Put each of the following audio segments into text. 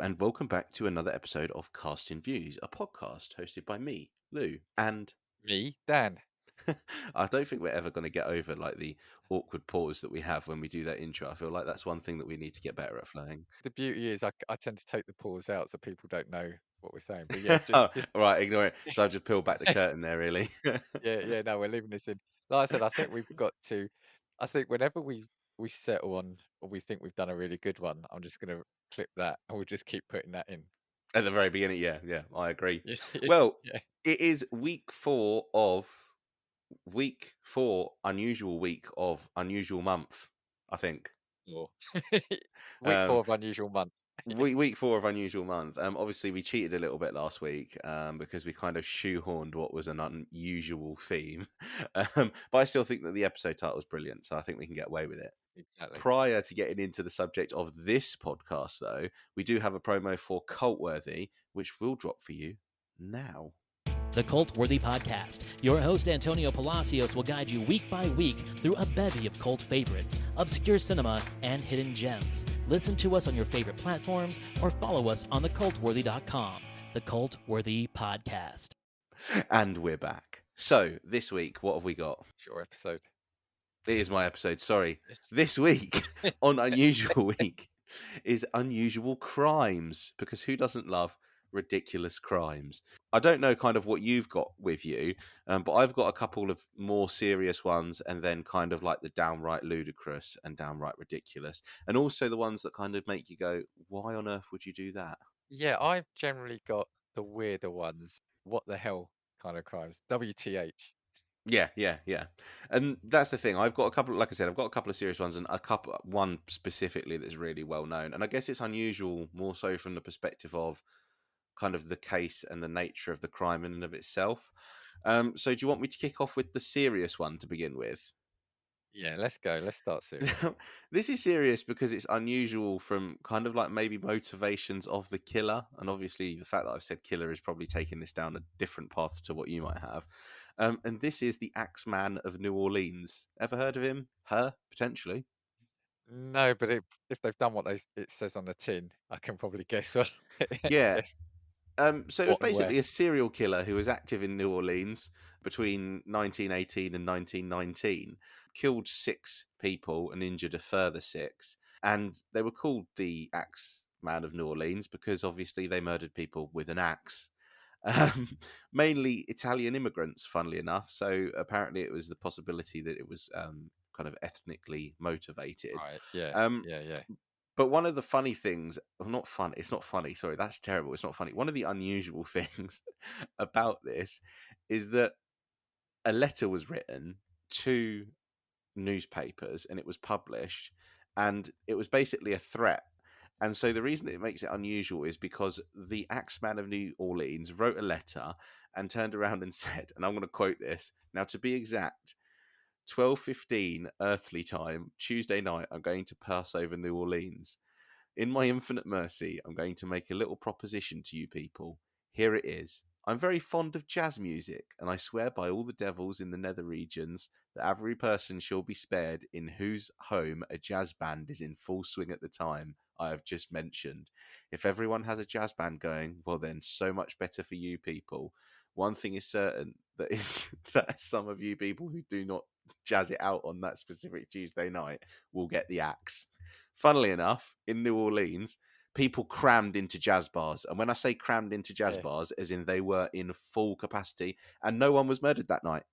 and welcome back to another episode of Casting Views, a podcast hosted by me, Lou, and Me, Dan. I don't think we're ever going to get over like the awkward pause that we have when we do that intro. I feel like that's one thing that we need to get better at flowing. The beauty is I tend to take the pause out so people don't know what we're saying. But yeah, just Oh, right, ignore it. So I've just peeled back the curtain there, really. yeah. No, we're leaving this in. Like I said, I think we've got to. I think whenever we settle on or we think we've done a really good one, I'm just gonna clip that and we'll just keep putting that in. At the very beginning, yeah, I agree. Yeah, Well, yeah. it is week four, unusual week of unusual month, I think. Or week Um, 4 of unusual month. week four of unusual month. Obviously we cheated a little bit last week because we kind of shoehorned what was an unusual theme. But I still think that the episode title is brilliant, so I think we can get away with it. Exactly. Prior to getting into the subject of this podcast, though, we do have a promo for Cultworthy, which will drop for you now. The Cult-Worthy Podcast. Your host, Antonio Palacios, will guide you week by week through a bevy of cult favorites, obscure cinema, and hidden gems. Listen to us on your favorite platforms or follow us on thecultworthy.com. The Cult-Worthy Podcast. And we're back. So, this week, what have we got? Short episode. It is my episode, sorry. This week, on Unusual Week, is Unusual Crimes, because who doesn't love ridiculous crimes? I don't know kind of what you've got with you, but I've got a couple of more serious ones and then kind of like the downright ludicrous and downright ridiculous, and also the ones that kind of make you go, why on earth would you do that? Yeah, I've generally got the weirder ones. What the hell kind of crimes? WTH. Yeah. And that's the thing. I've got a couple, like I said, I've got a couple of serious ones and one specifically that's really well known. And I guess it's unusual more so from the perspective of kind of the case and the nature of the crime in and of itself. So do you want me to kick off with the serious one to begin with? Yeah, let's go. Let's start serious. Now, this is serious because it's unusual from kind of like maybe motivations of the killer. And obviously, the fact that I've said killer is probably taking this down a different path to what you might have. And this is the Axeman of New Orleans. Ever heard of him? Her, potentially. No, but if they've done what it says on the tin, I can probably guess what Yeah. guess So it was what and where. basically a serial killer who was active in New Orleans between 1918 and 1919, killed 6 people and injured a further 6. And they were called the Axe Man of New Orleans because obviously they murdered people with an axe. Mainly Italian immigrants, funnily enough. So apparently it was the possibility that it was kind of ethnically motivated. Right. Yeah. Um, Yeah. but one of the funny things, well, not fun, it's not funny, sorry, that's terrible. It's not funny. One of the unusual things about this is that a letter was written to newspapers and it was published, and it was basically a threat. And so the reason that it makes it unusual is because the Axeman of New Orleans wrote a letter and turned around and said, and I'm going to quote this now to be exact, 12:15 earthly time, Tuesday night, I'm going to pass over New Orleans. In my infinite mercy, I'm going to make a little proposition to you people. Here it is. I'm very fond of jazz music, and I swear by all the devils in the nether regions that every person shall be spared in whose home a jazz band is in full swing at the time I have just mentioned. If everyone has a jazz band going, well then, so much better for you people. One thing is certain, that is that some of you people who do not jazz it out on that specific Tuesday night will get the axe. Funnily enough, in New Orleans, people crammed into jazz bars. And when I say crammed into jazz Yeah. bars, as in they were in full capacity, and no one was murdered that night.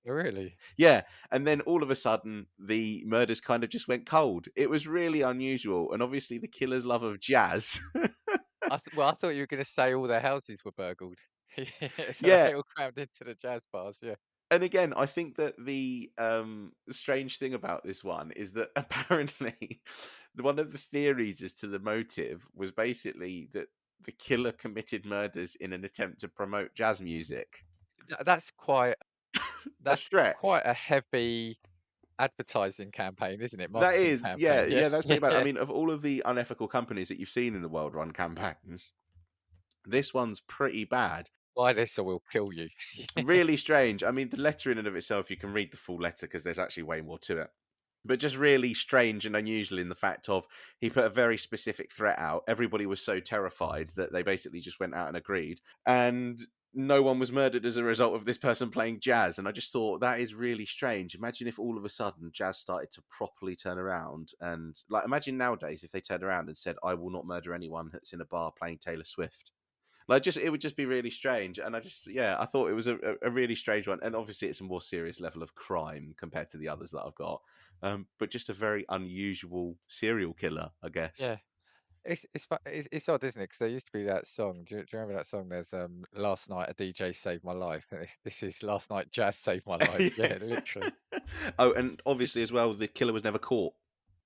Really? Yeah. And then all of a sudden, the murders kind of just went cold. It was really unusual. And obviously, the killer's love of jazz. Well, I thought you were going to say all their houses were burgled. So Yeah. they all crammed into the jazz bars. Yeah. And again, I think that the strange thing about this one is that apparently one of the theories as to the motive was basically that the killer committed murders in an attempt to promote jazz music. That's quite A that's stretch. quite a heavy advertising campaign, isn't it? That Marketing is, campaign. Yeah. yeah, that's pretty bad. I Yeah. mean, of all of the unethical companies that you've seen in the world run campaigns, this one's pretty bad. Buy this or we'll kill you. Really strange. I mean, the letter in and of itself, you can read the full letter because there's actually way more to it. but just really strange and unusual in the fact of he put a very specific threat out. Everybody was so terrified that they basically just went out and agreed, and no one was murdered as a result of this person playing jazz. And I just thought that is really strange. Imagine if all of a sudden jazz started to properly turn around, and like imagine nowadays if they turned around and said, "I will not murder anyone that's in a bar playing Taylor Swift." Like, just it would just be really strange, and I thought it was a really strange one, and obviously it's a more serious level of crime compared to the others that I've got, but just a very unusual serial killer, I guess. Yeah. It's odd, isn't it? Because there used to be that song. Do you remember that song? There's "Last night a DJ saved my life." This is "Last night jazz saved my life." Yeah. Yeah, literally. Oh, and It's obviously as well, the killer was never caught.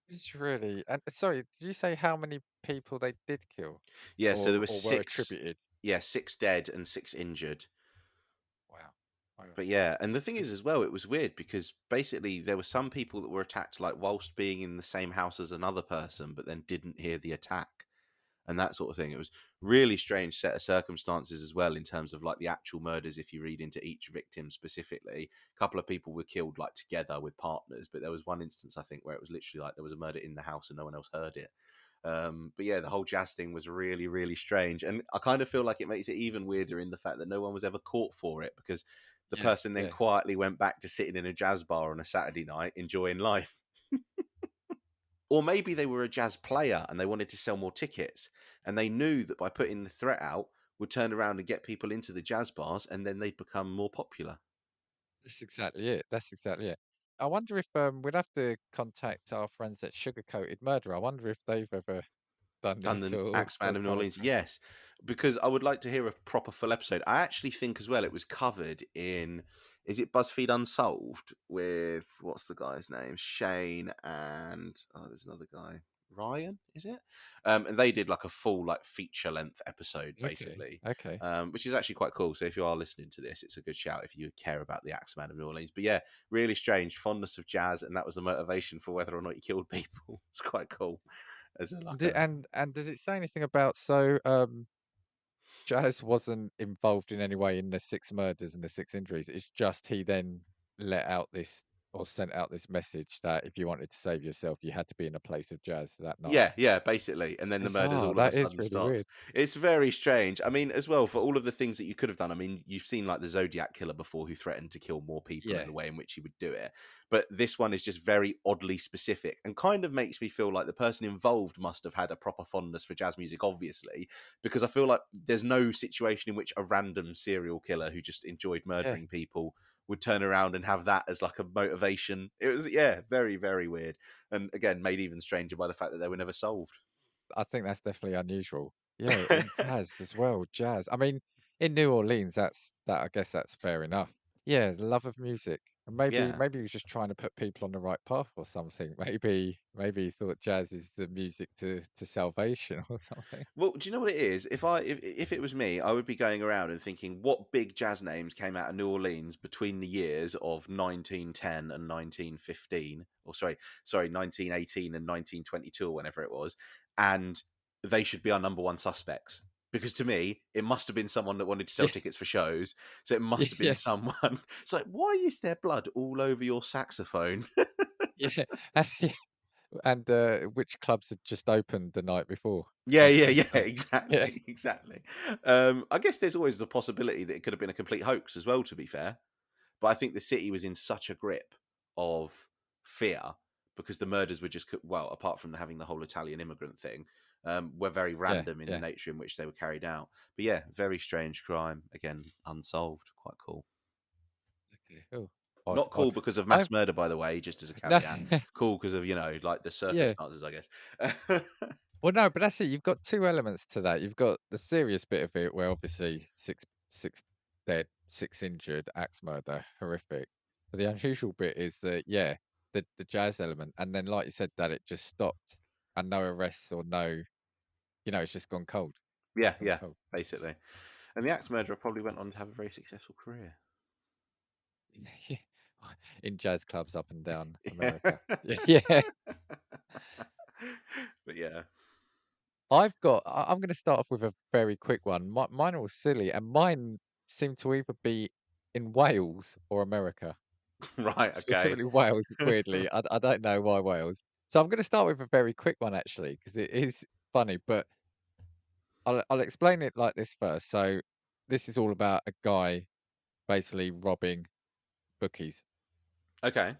it's really. And sorry, did you say how many people they did kill, Yeah, so there were or were six. attributed? Yeah, 6 dead and 6 injured. Wow. Oh, But yeah, and the thing is it's- as well, it was weird because basically there were some people that were attacked like whilst being in the same house as another person, but then didn't hear the attack and that sort of thing. It was really strange set of circumstances as well in terms of like the actual murders. If you read into each victim specifically, a couple of people were killed like together with partners, but there was one instance I think where it was literally like there was a murder in the house and no one else heard it. But yeah, the whole jazz thing was really, really strange, and I kind of feel like it makes it even weirder in the fact that no one was ever caught for it because the yeah, person then yeah. quietly went back to sitting in a jazz bar on a Saturday night enjoying life. Or maybe they were a jazz player and they wanted to sell more tickets, and they knew that by putting the threat out would turn around and get people into the jazz bars, and then they'd become more popular. That's exactly it. That's exactly it. I wonder if we'd have to contact our friends at Sugar Coated Murder. I wonder if they've ever done Done this the Axeman or of New come Orleans, across. yes, because I would like to hear a proper full episode. I actually think as well it was covered in, is it BuzzFeed Unsolved with what's the guy's name? Shane and oh, there's another guy, Ryan, is it? And they did like a full like feature length episode Okay, basically, okay. which is actually quite cool. So if you are listening to this, it's a good shout if you care about the Axeman of New Orleans. But yeah, really strange fondness of jazz, and that was the motivation for whether or not he killed people. It's quite cool as a like a And does it say anything about Jazz wasn't involved in any way in the six murders and the six injuries. It's just he then let out this or sent out this message that if you wanted to save yourself, you had to be in a place of jazz that night. Yeah, yeah, basically. And then the murders Bizarre. all of a That is sudden really stopped. weird. It's very strange. I mean, as well, for all of the things that you could have done, I mean, you've seen like the Zodiac killer before who threatened to kill more people and Yeah, the way in which he would do it. But this one is just very oddly specific and kind of makes me feel like the person involved must have had a proper fondness for jazz music, obviously, because I feel like there's no situation in which a random serial killer who just enjoyed yeah. murdering people would turn around and have that as like a motivation. It was, yeah, very, very weird. And again, made even stranger by the fact that they were never solved. I think that's definitely unusual. Yeah, in jazz as well. Jazz. I mean, in New Orleans, I guess that's fair enough. Yeah, the love of music. And Yeah. maybe he was just trying to put people on the right path or something. Maybe he thought jazz is the music to salvation or something. Well, do you know what it is? If it was me, I would be going around and thinking what big jazz names came out of New Orleans between the years of 1910 and 1915, or sorry, 1918 and 1922 or whenever it was, and they should be our number one suspects. Because to me, it must have been someone that wanted to sell Yeah, tickets for shows. So it must have been yeah, someone. It's like, why is there blood all over your saxophone? yeah. And which clubs had just opened the night before? Yeah, I'm yeah, yeah, thinking. Yeah, exactly, exactly. I guess there's always the possibility that it could have been a complete hoax as well, to be fair. But I think the city was in such a grip of fear because the murders were just, well, apart from having the whole Italian immigrant thing, were very yeah, random in the yeah. nature in which they were carried out. But yeah, very strange crime. Again, unsolved. Quite cool. Okay. Oh, odd, Not odd. cool because of I've mass murder, by the way, just as a no, caveat. Cool because of, like the yeah. circumstances, I guess. Well, no, but that's it. You've got two elements to that. You've got the serious bit of it, where obviously six dead, six injured, axe murder, horrific. But the unusual bit is that, yeah, the jazz element, and then like you said, that it just stopped, and no arrests or no, it's just gone cold. Yeah, Just gone yeah, cold. basically. And the axe murderer probably went on to have a very successful career. Yeah. In jazz clubs up and down Yeah. America. Yeah, yeah. But yeah. I'm going to start off with a very quick one. Mine are all silly, and mine seem to either be in Wales or America. Right. Okay. specifically Wales, weirdly. I don't know why Wales. So I'm gonna start with a very quick one actually, because it is funny, but I'll explain it like this first. So this is all about a guy basically robbing bookies. Okay.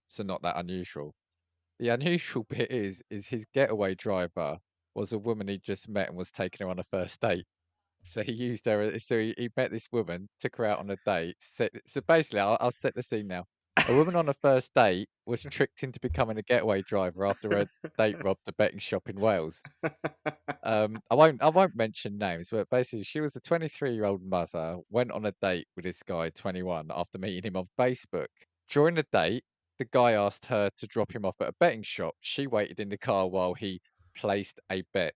So not that unusual. The unusual bit is his getaway driver was a woman he just met and was taking her on a first date. So he used her. So he met this woman, took her out on a date. So basically, I'll set the scene now. A woman on a first date was tricked into becoming a getaway driver after her date robbed a betting shop in Wales. I won't mention names, but basically, she was a 23-year-old mother, went on a date with this guy, 21, after meeting him on Facebook. During the date, the guy asked her to drop him off at a betting shop. She waited in the car while he placed a bet.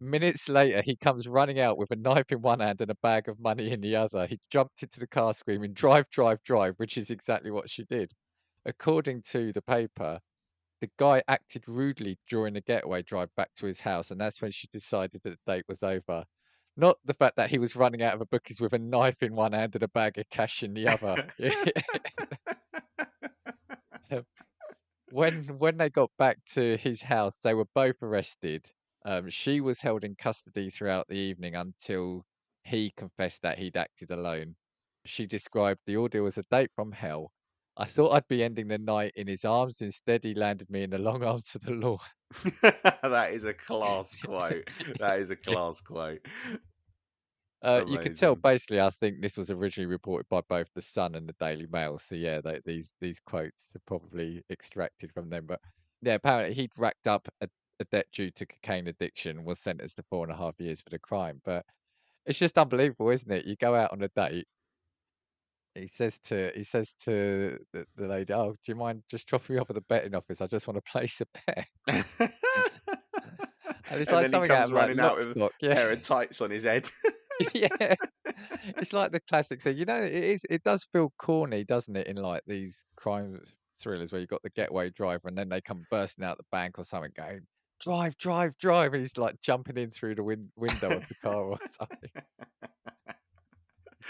Minutes later, he comes running out with a knife in one hand and a bag of money in the other. He jumped into the car screaming, "Drive, drive, drive," which is exactly what she did. According to the paper, the guy acted rudely during the getaway drive back to his house, and that's when she decided that the date was over. Not the fact that he was running out of a bookies with a knife in one hand and a bag of cash in the other. When they got back to his house, they were both arrested. She was held in custody throughout the evening until he confessed that he'd acted alone. She described the ordeal as a date from hell. I thought I'd be ending the night in his arms. Instead, he landed me in the long arms of the law. That is a class quote. That is a Yeah. class quote. You could tell Amazing. basically, I think this was originally reported by both the Sun and the Daily Mail. So yeah, these quotes are probably extracted from them. But yeah, apparently he'd racked up a debt due to cocaine addiction and was sentenced to 4.5 years for the crime. But it's just unbelievable, isn't it? You go out on a date. He says to the lady, "Oh, do you mind just dropping me off at the betting office? I just want to place a bet." And it's And like then he something out comes of like running Lock, out with a Stock. Yeah. pair of tights on his head. Yeah. It's like the classic thing. It does feel corny, doesn't it, in like these crime thrillers where you've got the getaway driver and then they come bursting out the bank or something going, "Drive, drive, drive." And he's like jumping in through the window of the car or something.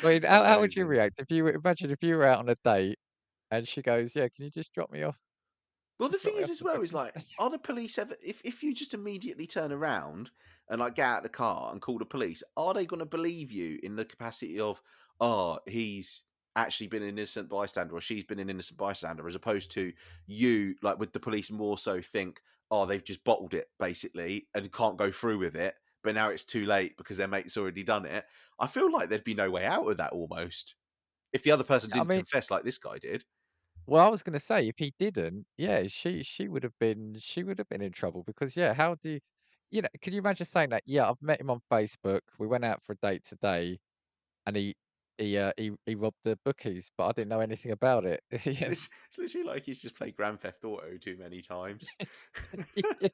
I mean, how would you Amazing. react if you were out on a date and she goes, "Yeah, can you just drop me off? Well, the Just drop thing me is off as the well is bookies?" like, are the police ever? If you just immediately turn around and like get out of the car and call the police, are they going to believe you in the capacity of, oh, he's actually been an innocent bystander or she's been an innocent bystander, as opposed to you, like, would the police more so think, oh, they've just bottled it basically and can't go through with it, but now it's too late because their mate's already done it. I feel like there'd be no way out of that almost if the other person I didn't mean, confess like this guy did. well, I was gonna say if he didn't, yeah, she would have been in trouble because yeah, how do could you imagine saying that? Yeah, I've met him on Facebook. We went out for a date today, and he robbed the bookies, but I didn't know anything about it. Yeah. It's literally like he's just played Grand Theft Auto too many times. Yeah.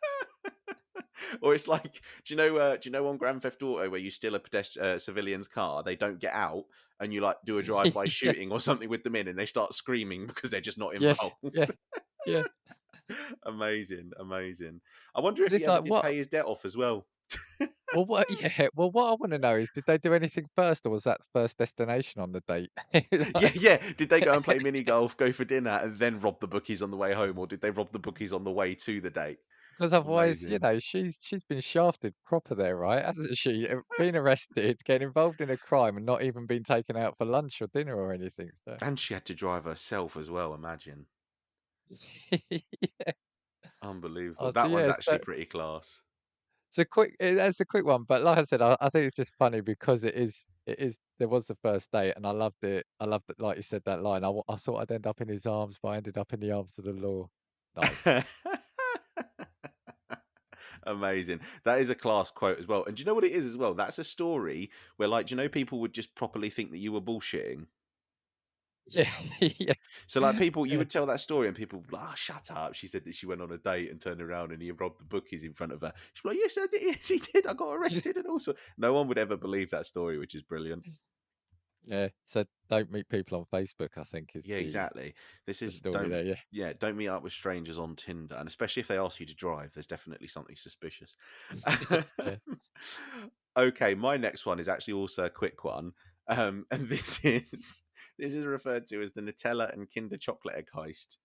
Or it's like, do you know on Grand Theft Auto where you steal a civilian's car, they don't get out, and you like do a drive-by Yeah. shooting or something with them in, and they start screaming because they're just not Yeah. involved. Yeah. Yeah. Amazing, amazing. I wonder But if he it's ever like did what? pay his debt off as well. Well, what? Yeah. Well, what I want to know is, did they do anything first, or was that the first destination on the date? Yeah, Like, yeah. Did they go and play mini golf, go for dinner, and then rob the bookies on the way home, or did they rob the bookies on the way to the date? because otherwise, Amazing. she's been shafted proper there, right? Hasn't she? Being arrested, getting involved in a crime, and not even being taken out for lunch or dinner or anything. So, And she had to drive herself as well, imagine. yeah. Unbelievable. Oh, so That one's yeah, actually pretty class. that's a quick one, but like I said, I think it's just funny because it is there was the first date, and I loved it. I loved it, like you said that line. I thought I'd end up in his arms, but I ended up in the arms of the law. Nice. Amazing. That is a class quote as well. And do you know what it is as well? That's a story where, like, do you know, people would just properly think that you were bullshitting. Yeah, yeah, So, like, people, you yeah, would tell that story and people would be like, oh, shut up. She said that she went on a date and turned around and he robbed the bookies in front of her. She'd be like, yes, I did. Yes, he did. I got arrested. And also, no one would ever believe that story, which is brilliant. yeah. So don't meet people on Facebook, I think, is Yeah, exactly. This the is story there. Yeah, don't meet up with strangers on Tinder, and especially if they ask you to drive, there's definitely something suspicious. yeah. Okay, my next one is actually also a quick one, and this is This is referred to as the Nutella and Kinder chocolate egg heist.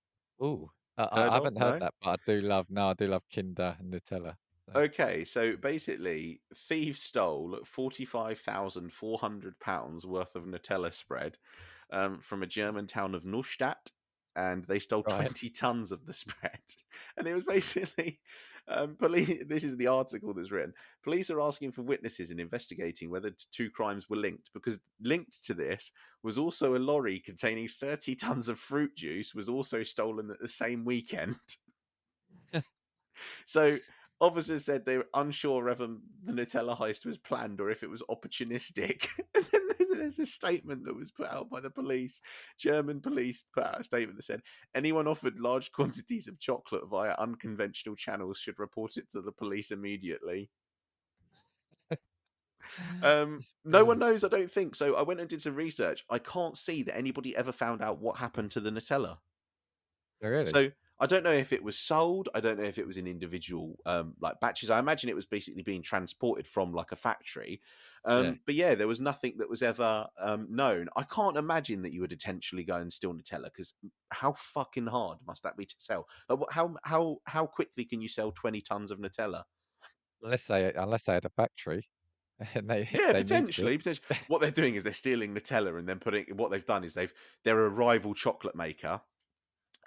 Ooh, I Heard of? haven't heard No? that, but I do love. No, I do love Kinder and Nutella. So, Okay, so basically, thieves stole £45,400 worth of Nutella spread from a German town of Neustadt, and they stole right. 20 tons of the spread. And it was basically police. This is the article that's written. Police are asking for witnesses and investigating whether two crimes were linked, because linked to this was also a lorry containing 30 tons of fruit juice was also stolen at the same weekend. So officers said they were unsure whether the Nutella heist was planned or if it was opportunistic. And then there's a statement that was put out by the police. German police put out a statement that said anyone offered large quantities of chocolate via unconventional channels should report it to the police immediately. It's No one brilliant. knows, I don't think. So I went and did some research. I can't see that anybody ever found out what happened to the Nutella. Oh, really? So I don't know if it was sold. I don't know if it was in individual like batches. I imagine it was basically being transported from like a factory. Yeah. But yeah, there was nothing that was ever known. I can't imagine that you would intentionally go and steal Nutella, because how fucking hard must that be to sell? How quickly can you sell 20 tons of Nutella? Unless they had a factory and Yeah, they needed it. potentially. What they're doing is they're stealing Nutella and then putting. What they've done is they're a rival chocolate maker.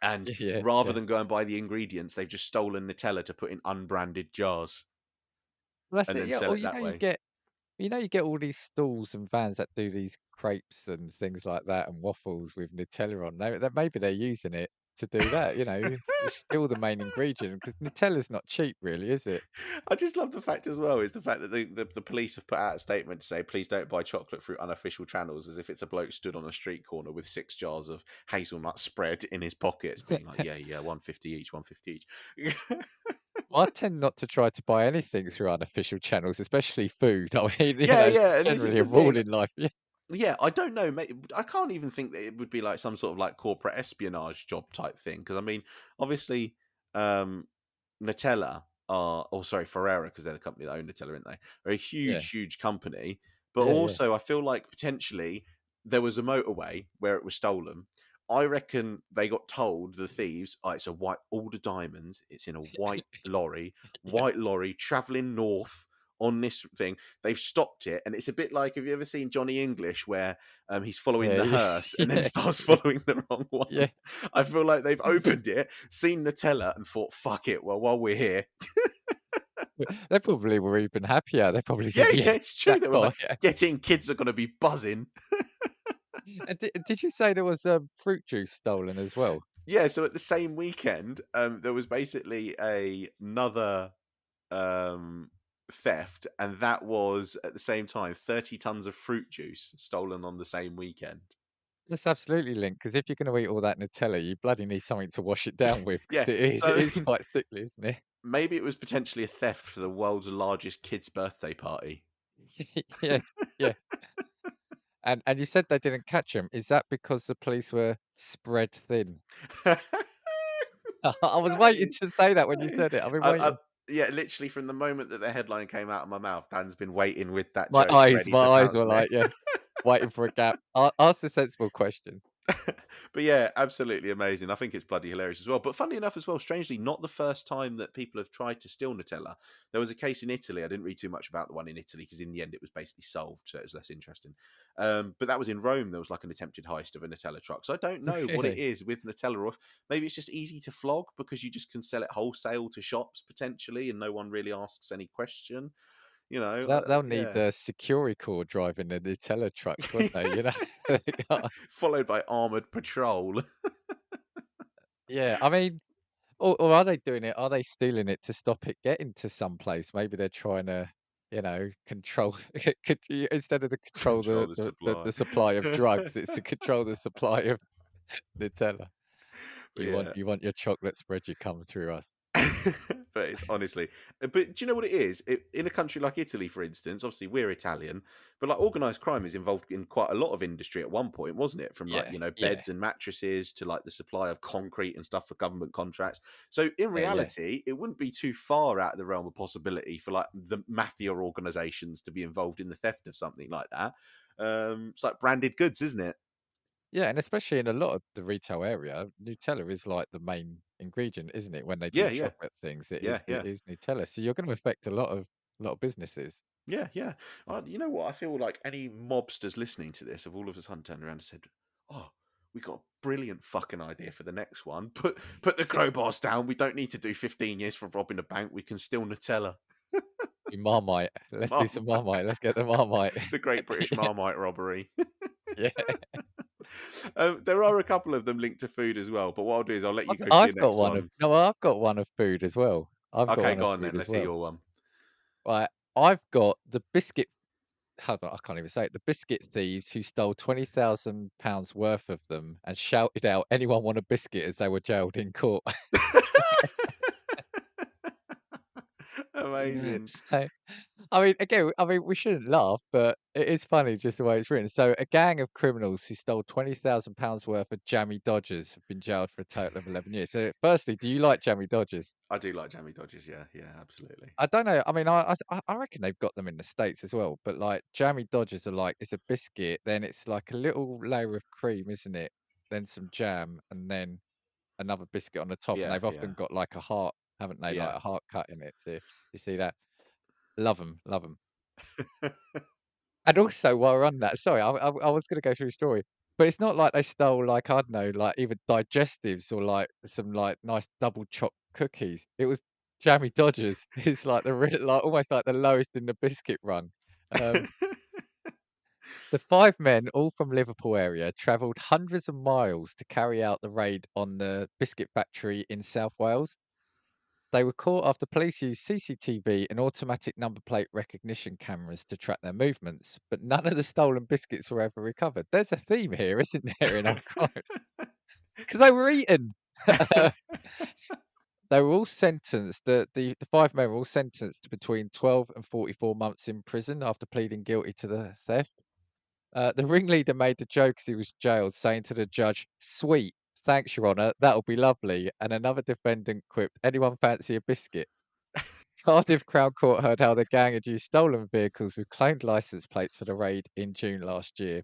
And Yeah, rather yeah. than go and buy the ingredients, they've just stolen Nutella to put in unbranded jars Well, that's and it. then Yeah. sell Or it that way. you get all these stalls and vans that do these crepes and things like that and waffles with Nutella on. Maybe they're using it to do that. It's still the main ingredient because Nutella's not cheap, really, is it? I just love the fact as well is the fact that the police have put out a statement to say, please don't buy chocolate through unofficial channels, as if it's a bloke stood on a street corner with 6 jars of hazelnut spread in his pockets, being like, yeah, 150 each, 150 each. I tend not to try to buy anything through unofficial channels, especially food. I mean, it's Yeah, and this is generally a the rule thing. in life. Yeah, Yeah, I don't know. I can't even think that it would be like some sort of like corporate espionage job type thing. Because I mean, obviously, um, Nutella are, oh sorry, Ferrera, because they're the company that own Nutella, aren't they? Are a yeah, huge company. But yeah, yeah. also, I feel like potentially there was a motorway where it was stolen. I reckon they got told, the thieves, oh, it's a white, all the diamonds. It's in a Yeah, white lorry traveling north on this thing. They've stopped it, and it's a bit like, have you ever seen Johnny English where he's following yeah, the yeah, hearse and then yeah, starts yeah, following the wrong one? yeah. I feel like they've opened it, seen Nutella, and thought, "Fuck it." Well, while we're here, They probably were even happier. They probably yeah, said, "Yeah, it's true. They were like, jackpot." Yeah. "Getting kids are going to be buzzing." And did you say there was fruit juice stolen as well? Yeah. So at the same weekend, there was basically another theft, and that was at the same time 30 tons of fruit juice stolen on the same weekend. That's absolutely linked because if you're going to eat all that Nutella, you bloody need something to wash it down with Yeah. because it So is quite sickly, isn't it? maybe it was potentially a theft for the world's largest kids' birthday party. Yeah, yeah. And you said they didn't catch him. Is that because the police were spread thin? I was That waiting is, to say that when you that is, said it. I've been I, waiting. yeah, literally from the moment that the headline came out of my mouth, Dan's been waiting with that My joke eyes, ready my to eyes pounce were on it. like, yeah, waiting for a gap. Ask the sensible questions. But yeah, absolutely amazing. I think it's bloody hilarious as well. But funny enough as well, strangely, not the first time that people have tried to steal Nutella. There was a case in Italy. I didn't read too much about the one in Italy because in the end it was basically solved, so it was less interesting. But that was in Rome. There was like an attempted heist of a Nutella truck. So I don't know what it Really? is with Nutella, or if maybe it's just easy to flog because you just can sell it wholesale to shops potentially, and no one really asks any question. You So know, they'll need yeah. a Security driving the Nutella trucks, wouldn't they? They got- Followed by armored patrol. yeah, I mean, or are they doing it? Are they stealing it to stop it getting to some place? Maybe they're trying to, control instead of to control Control the the supply. supply of drugs, it's to control the supply of Nutella. But You want yeah. you want your chocolate spread, you come through us. But it's honestly, but do you know what it is? In a country like Italy, for instance, obviously we're Italian, but like organized crime is involved in quite a lot of industry at one point, wasn't it? From like, Yeah, yeah, beds and mattresses to like the supply of concrete and stuff for government contracts. So in yeah, yeah. reality, it wouldn't be too far out of the realm of possibility for like the mafia organizations to be involved in the theft of something like that. It's like branded goods, isn't it? Yeah, and especially in a lot of the retail area, Nutella is like the main ingredient, isn't it? When they do Yeah, yeah, chocolate things, it yeah, is yeah. it is Nutella. So you're going to affect a lot of businesses. Yeah, yeah. You know what? I feel like any mobsters listening to this have all of a sudden turned around and said, "Oh, we got a brilliant fucking idea for the next one. Put the crowbars down. We don't need to do 15 years for robbing a bank. We can steal Nutella." Do Marmite. Let's do some Marmite, Marmite. Let's get the Marmite. the Great British Yeah, Marmite robbery. yeah. There are a couple of them linked to food as well, but what I'll do is I'll let you I've go for your I've got next one of one. no, I've got one of food as well. I've got Okay, one of go on food then. as Let's hear well. your one. Right, I've got the biscuit. Hold on, I can't even say it. The biscuit thieves who stole £20,000 worth of them and shouted out, "Anyone want a biscuit?" as they were jailed in court. Amazing. So, I mean, again, I mean, we shouldn't laugh, but it is funny just the way it's written. So, a gang of criminals who stole £20,000 worth of jammy Dodgers have been jailed for a total of 11 years. So, firstly, do you like jammy Dodgers? I do like jammy dodgers. Yeah, yeah, absolutely. I don't know. I mean, I reckon they've got them in the States as well. But like jammy Dodgers are like it's a biscuit, then it's like a little layer of cream, isn't it? Then some jam, and then another biscuit on the top. And Yeah, they've yeah, often got like a heart, haven't they? yeah. Like a heart cut in it. So you see that? Love them, love them. And also, while we're on that, sorry, I was going to go through the story, but it's not like they stole like I don't know, like either digestives or like some like nice double chopped cookies. It was jammy Dodgers. It's like like almost like the lowest in the biscuit run. Um, the five men, all from Liverpool area, travelled hundreds of miles to carry out the raid on the biscuit factory in South Wales. They were caught after police used CCTV and automatic number plate recognition cameras to track their movements, but none of the stolen biscuits were ever recovered. There's a theme here, isn't there, in our crimes? Because they were eaten. They were all sentenced, the five men were all sentenced to between 12 and 44 months in prison after pleading guilty to the theft. The ringleader made the joke as he was jailed, saying to the judge, "Sweet, thanks, Your Honour, that'll be lovely." And another defendant quipped, "Anyone fancy a biscuit?" Cardiff Crown Court heard how the gang had used stolen vehicles with claimed license plates for the raid in June last year.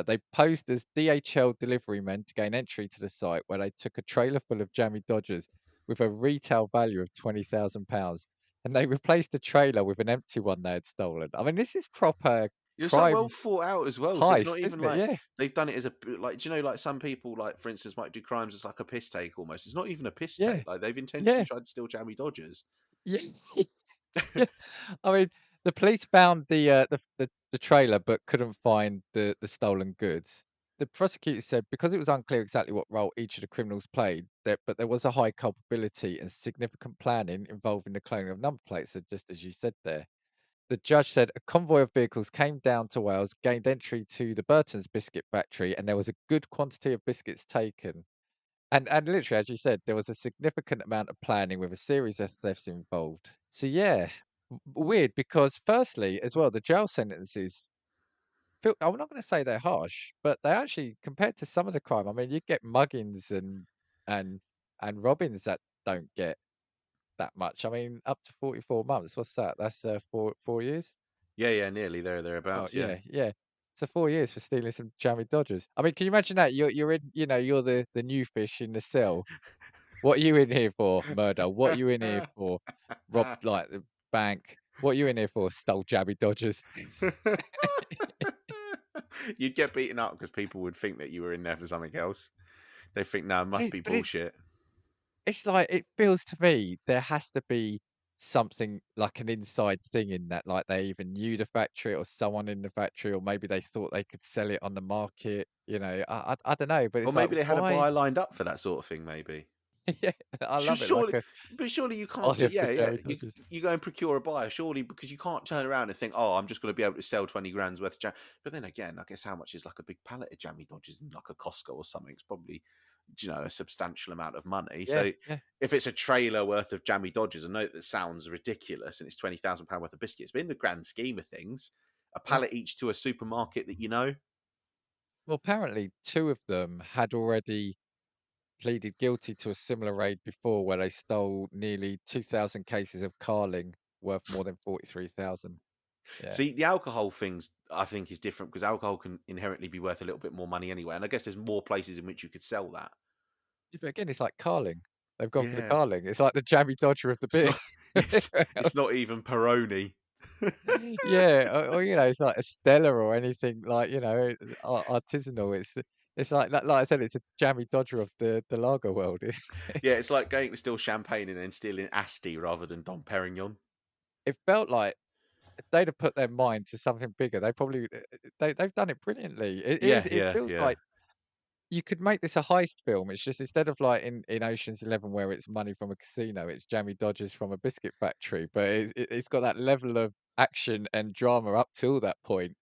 They posed as DHL delivery men to gain entry to the site, where they took a trailer full of jammy Dodgers with a retail value of £20,000, and they replaced the trailer with an empty one they had stolen. I mean, this is proper You're so well crime thought out as well. So it's heist, not even isn't it? like Yeah, they've done it as a like. Do you know, like some people, like for instance, might do crimes as like a piss take almost. It's not even a piss yeah, take. Like they've intentionally yeah, tried to steal jammy dodgers. yeah. Yeah, I mean, the police found the trailer, but couldn't find the stolen goods. The prosecutor said because it was unclear exactly what role each of the criminals played, but there was a high culpability and significant planning involving the cloning of number plates. So just as you said there, the judge said a convoy of vehicles came down to Wales, gained entry to the Burton's biscuit factory, and there was a good quantity of biscuits taken. And literally, as you said, there was a significant amount of planning with a series of thefts involved. So yeah, weird because firstly, as well, the jail sentences feel I'm not going to say they're harsh, but they actually compared to some of the crime. I mean, you get muggings and and robbings that don't get that much. I mean, up to 44 months. What's that? That's 4 years. Yeah, yeah, nearly there, Oh thereabouts. Yeah. yeah, yeah. So 4 years for stealing some jammy Dodgers. I mean, can you imagine that? You're in, you're the new fish in the cell. What are you in here for? Murder. What are you in here for? Robbed like the bank. What are you in here for? Stole Jabby Dodgers. You'd get beaten up because people would think that you were in there for something else. They think, no, it But must be bullshit. it's like it feels to me there has to be something like an inside thing in that, like they even knew the factory or someone in the factory, or maybe they thought they could sell it on the market. I don't know, but Or it's like maybe they had a why? buyer lined up for that sort of thing. Maybe. Yeah, I love it. Like Surely, a but surely you can't. eye for Yeah, yeah. Jabby You Dodgers. you go and procure a buyer, surely, because you can't turn around and think, oh, I'm just going to be able to sell 20 grand's worth of jam. But then again, I guess how much is like a big pallet of jammy dodgers in like a Costco or something? It's probably, a substantial amount of money. Yeah, So yeah, if it's a trailer worth of jammy dodgers, I know that sounds ridiculous, and it's £20,000 worth of biscuits, but in the grand scheme of things, a yeah. pallet each to a supermarket that you know. Well, apparently two of them had already pleaded guilty to a similar raid before where they stole nearly 2,000 cases of Carling worth more than 43,000. Yeah. See, the alcohol things I think is different because alcohol can inherently be worth a little bit more money anyway. And I guess there's more places in which you could sell that. Yeah, but again, it's like carling. They've gone for the Yeah, carling. It's like the jammy dodger of the it's beer. not. It's not even Peroni. Yeah, or, it's like a Stella or anything like, artisanal. It's like I said, it's a jammy dodger of the lager world. Yeah, it's like going to steal champagne and then stealing Asti rather than Dom Perignon. It felt like if they'd have put their mind to something bigger, they probably they've done it brilliantly. Yeah, It yeah, feels yeah. like you could make this a heist film. It's just instead of like in Ocean's 11 where it's money from a casino, it's jammy dodgers from a biscuit factory. But it's got that level of action and drama up till that point.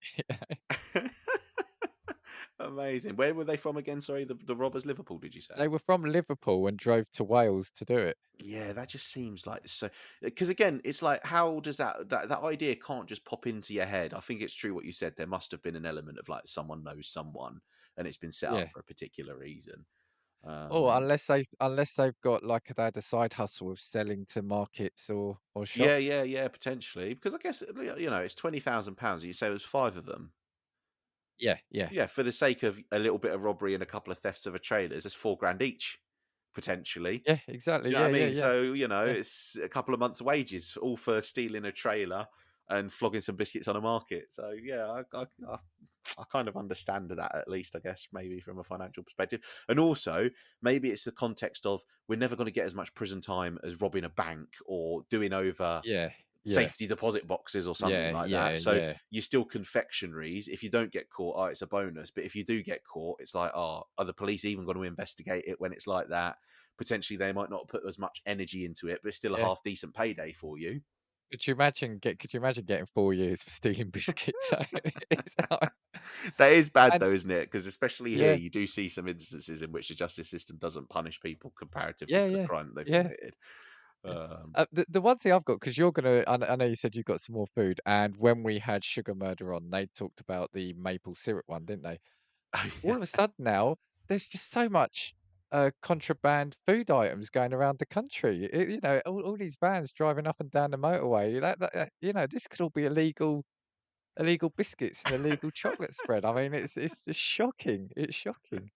Amazing. Where were they from again? Sorry, the robbers, Liverpool, did you say? They were from Liverpool and drove to Wales to do it. Yeah, that just seems like so. Because again, it's like, how does that idea can't just pop into your head? I think it's true what you said. There must have been an element of like someone knows someone, and it's been set up Yeah. for a particular reason. Oh, Um, unless they've got like they had a side hustle of selling to markets or yeah, shops. yeah, yeah, potentially. Because I guess it's £20,000. You say it was five of them. Yeah, yeah, Yeah, for the sake of a little bit of robbery and a couple of thefts of a trailers, that's 4 grand each, potentially. yeah, Do exactly. you know what Yeah, I yeah, mean? yeah, So, yeah. it's a couple of months' wages, all for stealing a trailer and flogging some biscuits on a market. So, yeah, I kind of understand that, at least, I guess, maybe from a financial perspective. And also, maybe it's the context of we're never going to get as much prison time as robbing a bank or doing over Yeah, yeah, safety deposit boxes or something yeah, like yeah, that. So yeah, you're still confectionaries. If you don't get caught, it's a bonus. But if you do get caught, it's like, are the police even going to investigate it when it's like that? Potentially, they might not put as much energy into it, but it's still a yeah. half decent payday for you. Could you imagine getting 4 years for stealing biscuits? It's like- That is bad, and though, isn't it? Because especially here, yeah, you do see some instances in which the justice system doesn't punish people comparatively yeah, for the yeah, crime that they've yeah. committed. Yeah. Um, The one thing I've got because you're gonna, I know you said you got some more food, and when we had Sugar Murder on, they talked about the maple syrup one, didn't they? oh, All yeah. of a sudden now, there's just so much contraband food items going around the country. All these vans driving up and down the motorway. This could all be illegal biscuits and illegal chocolate spread. I mean, it's just shocking. It's shocking.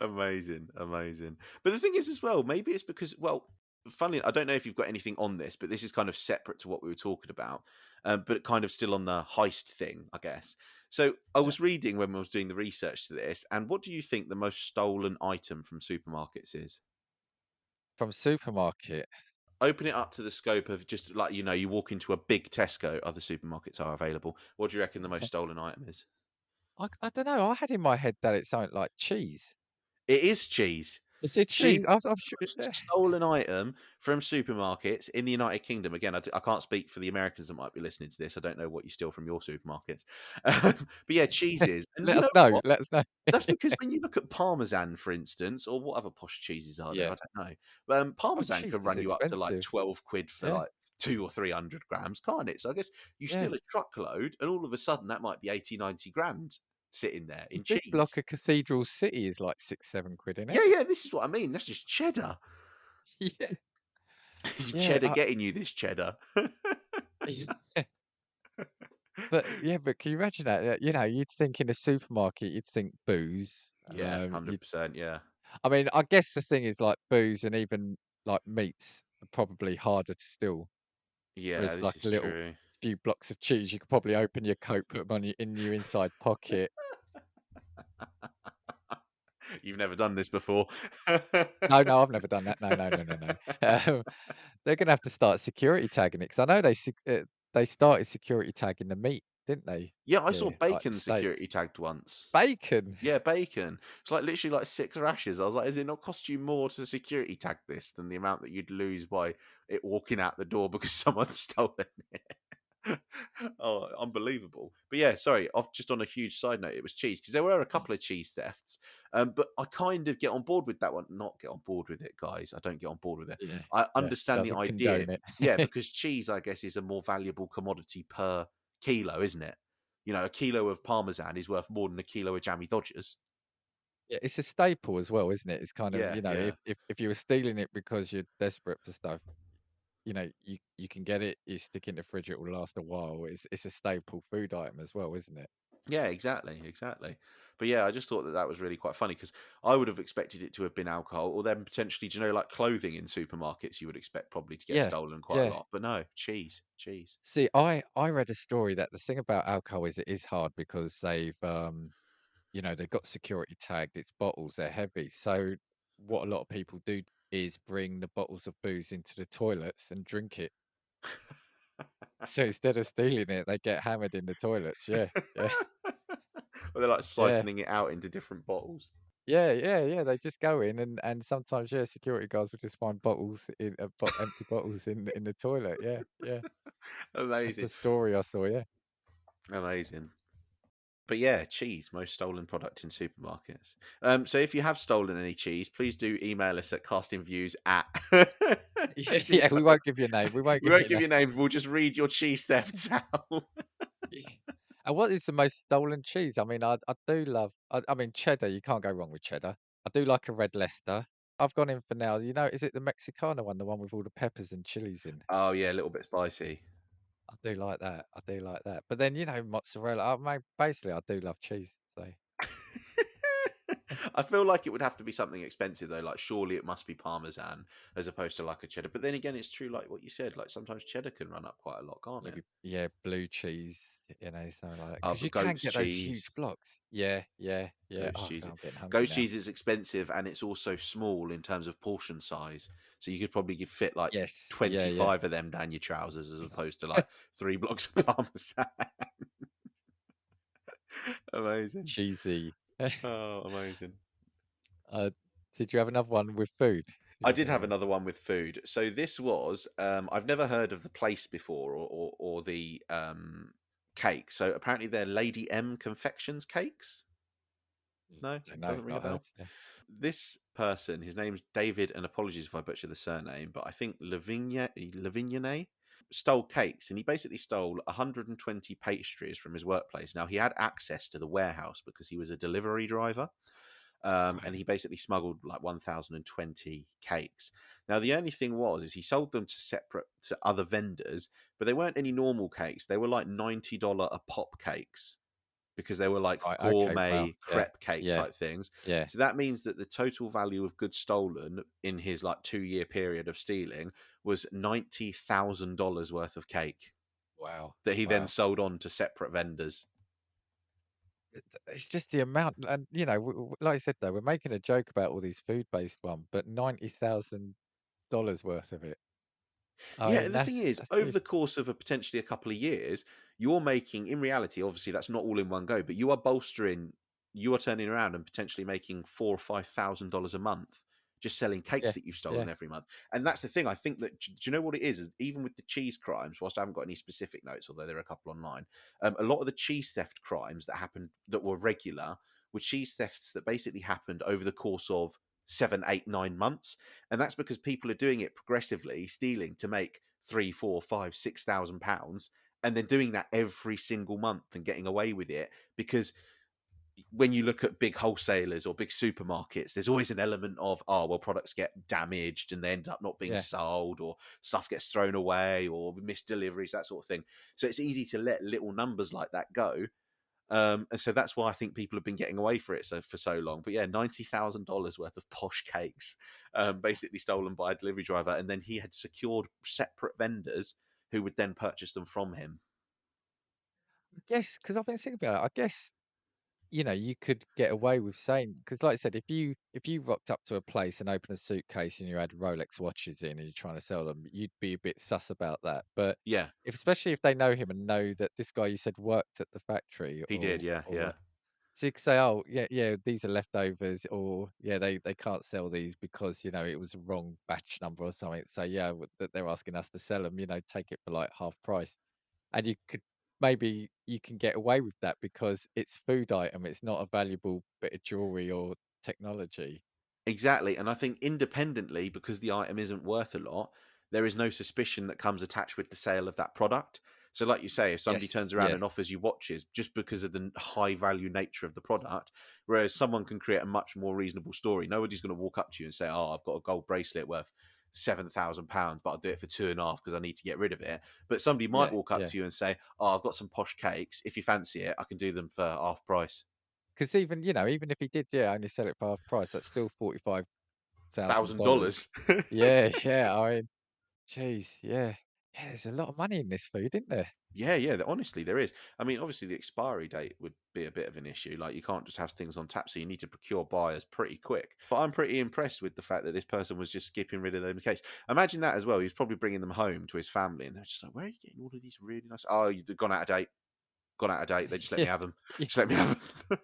Amazing, amazing. But the thing is, as well, maybe it's because, well, funny, I don't know if you've got anything on this, but this is kind of separate to what we were talking about, but kind of still on the heist thing, I guess. So I Yeah. was reading when I was doing the research to this, and what do you think the most stolen item from supermarkets is? From supermarket. Open it up to the scope of just like, you walk into a big Tesco, other supermarkets are available. What do you reckon the most stolen item is? I don't know. I had in my head that it's something like cheese. It is cheese. Is it Cheese, cheese? I'm sure. stolen item from supermarkets in the United Kingdom. Again, I can't speak for the Americans that might be listening to this. I don't know what you steal from your supermarkets. But yeah, cheeses. And Let you us know know. what? Let us know. That's because when you look at Parmesan, for instance, or what other posh cheeses are there? Yeah. I don't know. Oh, Parmesan cheese can is run you up to like expensive. 12 quid for Yeah. like 200 or 300 grams, can't it? So I guess you Yeah. steal a truckload, and all of a sudden that might be 80, 90 grand sitting there A in big block cheese. of Cathedral City is like 6, 7 quid in it. Yeah, yeah, this is what I mean. That's just cheddar. Yeah. Yeah. Cheddar getting you this cheddar. Yeah. But can you imagine that? You'd think in a supermarket, you'd think booze. Yeah, You'd 100%, yeah. I mean, I guess the thing is like booze and even like meats are probably harder to steal. Yeah, Whereas this like is a little true. few blocks of cheese, you could probably open your coat, put them on in your inside pocket. You've never done this before. No, no, I've never done that. No, no, no, no, no. Um, they're gonna have to start security tagging it because I know they started security tagging the meat, didn't they? Yeah, I saw Yeah, like the bacon security steaks. tagged once. Bacon. Yeah, bacon. It's like literally like 6 rashes. I was like, "Is it not cost you more to security tag this than the amount that you'd lose by it walking out the door because someone's stolen it?" Oh, unbelievable. But yeah, sorry, off just on a huge side note, it was cheese because there were a Mm. couple of cheese thefts. But I kind of get on board with that one. Not get on board with it, guys. I don't get on board with it. Yeah, I yeah. understand the Doesn't idea. condone it. Yeah, because cheese, I guess, is a more valuable commodity per kilo, isn't it? A kilo of Parmesan is worth more than a kilo of Jammy Dodgers. Yeah, it's a staple as well, isn't it? It's kind of, Yeah, yeah. if you were stealing it because you're desperate for stuff, you can get it. You stick it in the fridge; it will last a while. It's a staple food item as well, isn't it? Yeah, exactly, exactly. But yeah, I just thought that that was really quite funny because I would have expected it to have been alcohol, or then potentially, do you know, like clothing in supermarkets, you would expect probably to get Yeah, stolen quite a yeah. lot. But no, cheese, cheese. See, I read a story that the thing about alcohol is it is hard because they've got security tagged. It's bottles, they're heavy. So what a lot of people do is bring the bottles of booze into the toilets and drink it. So instead of stealing it, they get hammered in the toilets. Yeah, yeah, Or they're like yeah. siphoning it out into different bottles. Yeah, yeah, yeah. They just go in and sometimes yeah, security guards will just find bottles in empty bottles in the toilet. Yeah, yeah. That's the Amazing, story I saw. Yeah. amazing. But yeah, cheese, most stolen product in supermarkets. So if you have stolen any cheese, please do email us at castingviews at Yeah, yeah. We won't give you a name. We won't We give won't you a give name. you names. We'll just read your cheese thefts out. Yeah. And what is the most stolen cheese? I mean, I do love. I mean, cheddar. You can't go wrong with cheddar. I do like a red Leicester. I've gone in for now. Is it the Mexicana one, the one with all the peppers and chilies in? Oh yeah, a little bit spicy. I do like that. I do like that. But then mozzarella. Basically, I do love cheese. So I feel like it would have to be something expensive though. Like surely it must be Parmesan as opposed to like a cheddar. But then again, it's true like what you said. Like sometimes cheddar can run up quite a lot, can't it? maybe yeah, blue cheese. Something like that. Because But you can goat's get those huge cheese, blocks. Yeah, yeah, yeah. goat's Oh, cheese, God, I'm getting hungry goat's now. cheese is expensive and it's also small in terms of portion size. So you could probably fit like Yes. Yeah, yeah. 25 of them down your trousers as opposed to like 3 blocks of Parmesan. Amazing. Cheesy. Oh, amazing. Uh, did you have another one with food? Did I you have did have another one? another one with food. So this was I've never heard of the place before or the cake. So apparently they're Lady M Confections cakes. No, Don't know. doesn't ring a Not heard. bell. Yeah. This person, his name's David, and apologies if I butcher the surname, but I think Lavigne stole cakes, and he basically stole 120 pastries from his workplace. Now he had access to the warehouse because he was a delivery driver. And Right. he basically smuggled like 1,020 cakes. Now the only thing is he sold them to other vendors, but they weren't any normal cakes. They were like $90 a pop cakes because they were like Right. Okay. Wow. gourmet Yeah. crepe cake Yeah. type things. Yeah. So that means that the total value of goods stolen in his like 2 year period of stealing was $90,000 worth of cake Wow. that he then Wow. sold on to separate vendors. It's just the amount, and like I said though, we're making a joke about all these food-based one, but $90,000 worth of it. I Yeah, mean, and the thing is, that's over huge. the course of potentially a couple of years, you're making, in reality, obviously that's not all in one go, but you are bolstering, you are turning around and potentially making $4,000 or $5,000 a month just selling cakes Yeah. that you've Yeah. stolen every month. And that's the thing. I think that, do you know what it is? Even with the cheese crimes, whilst I haven't got any specific notes, although there are a couple online, a lot of the cheese theft crimes that happened that were regular were cheese thefts that basically happened over the course of 7, 8, 9 months, and that's because people are doing it progressively, stealing to make 3, 4, 5, £6,000, and then doing that every single month and getting away with it. Because when you look at big wholesalers or big supermarkets, there's always an element of, oh, well, products get damaged and they end up not being Yeah. sold, or stuff gets thrown away, or missed deliveries, that sort of thing. So it's easy to let little numbers like that go. And so that's why I think people have been getting away for so long. But yeah, $90,000 worth of posh cakes, basically stolen by a delivery driver, and then he had secured separate vendors who would then purchase them from him. I guess because I've been thinking about it. I guess you could get away with saying, because like I said, if you rocked up to a place and opened a suitcase and you had Rolex watches in and you're trying to sell them, you'd be a bit sus about that. But Yeah, especially if they know him and know that this guy you said worked at the factory he did. Yeah, or yeah, what, so you could say, oh yeah, yeah, these are leftovers, or yeah, they can't sell these because it was a wrong batch number or something. So yeah, that they're asking us to sell them, take it for like half price. And maybe you can get away with that because it's food item, it's not a valuable bit of jewelry or technology. exactly. And I think independently, because the item isn't worth a lot, there is no suspicion that comes attached with the sale of that product. So, like you say, if somebody Yes, turns around yeah, and offers you watches just because of the high value nature of the product, whereas someone can create a much more reasonable story, nobody's going to walk up to you and say, "Oh, I've got a gold bracelet worth £7,000, but I'll do it for 2.5 because I need to get rid of it. But somebody might Yeah, walk up yeah. to you and say, "Oh, I've got some posh cakes. If you fancy it, I can do them for half price." Because even, even if he did, yeah, only sell it for half price, that's still $45,000. $1,000. Yeah, yeah. I mean, jeez, yeah. Yeah, there's a lot of money in this food, isn't there? Yeah, yeah. Honestly, there is. I mean, obviously, the expiry date would be a bit of an issue. Like, you can't just have things on tap, so you need to procure buyers pretty quick. But I'm pretty impressed with the fact that this person was just skipping rid of them cakes. Imagine that as well. He was probably bringing them home to his family, and they're just like, "Where are you getting all of these really nice? Oh, you've gone out of date. Gone out of date. They just let me Yeah, have them. yeah. Just let me have them."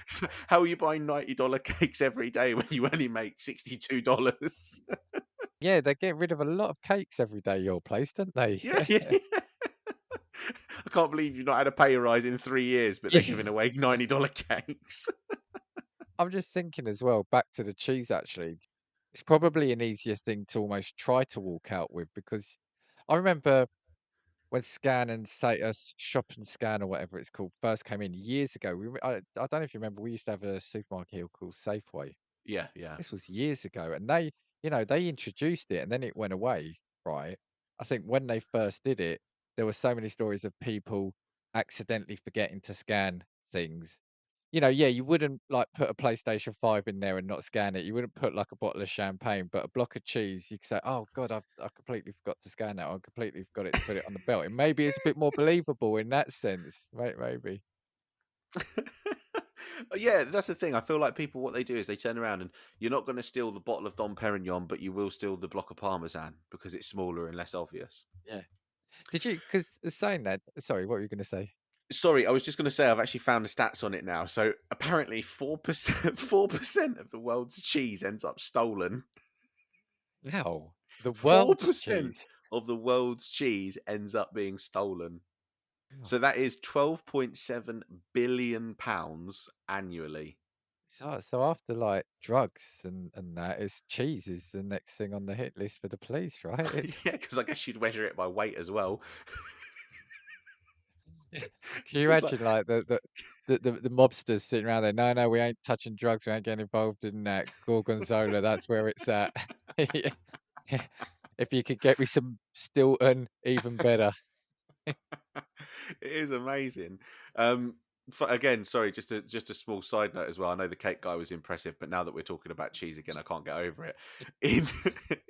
So how are you buying $90 cakes every day when you only make $62? Yeah, they get rid of a lot of cakes every day, your place, don't they? Yeah, yeah. I can't believe you've not had a pay rise in 3 years, but they're Yeah. giving away $90 cakes. I'm just thinking as well, back to the cheese actually. It's probably an easier thing to almost try to walk out with because I remember when Scan and say Shop and Scan or whatever it's called first came in years ago. I don't know if you remember, we used to have a supermarket here called Safeway. Yeah, yeah. This was years ago, and they introduced it and then it went away, right? I think when they first did it, there were so many stories of people accidentally forgetting to scan things. Yeah, you wouldn't like put a PlayStation 5 in there and not scan it. You wouldn't put like a bottle of champagne, but a block of cheese, you could say, "Oh God, I completely forgot to scan that. I completely forgot it to put it on the belt." And maybe it's a bit more believable in that sense, right? Maybe. Yeah, that's the thing. I feel like people, what they do is they turn around and you're not going to steal the bottle of Dom Perignon, but you will steal the block of Parmesan because it's smaller and less obvious. Yeah. Did you? Because saying that, sorry, what were you going to say? Sorry, I was just going to say I've actually found the stats on it now. So apparently 4%, 4% of the world's cheese ends up stolen. Wow, the world's 4% cheese. of the world's cheese ends up being stolen. Wow. So that is £12.7 billion annually. So after like drugs and that, is cheese is the next thing on the hit list for the police, right? It's Yeah, because I guess you'd measure it by weight as well. Yeah. Can It's you just like, imagine like the mobsters sitting around there? No, no, we ain't touching drugs. We ain't getting involved in that. Gorgonzola, that's where it's at. Yeah. If you could get me some Stilton, even better. it is amazing. Again, sorry, just a small side note as well. I know the cake guy was impressive, but now that we're talking about cheese again, I can't get over it. In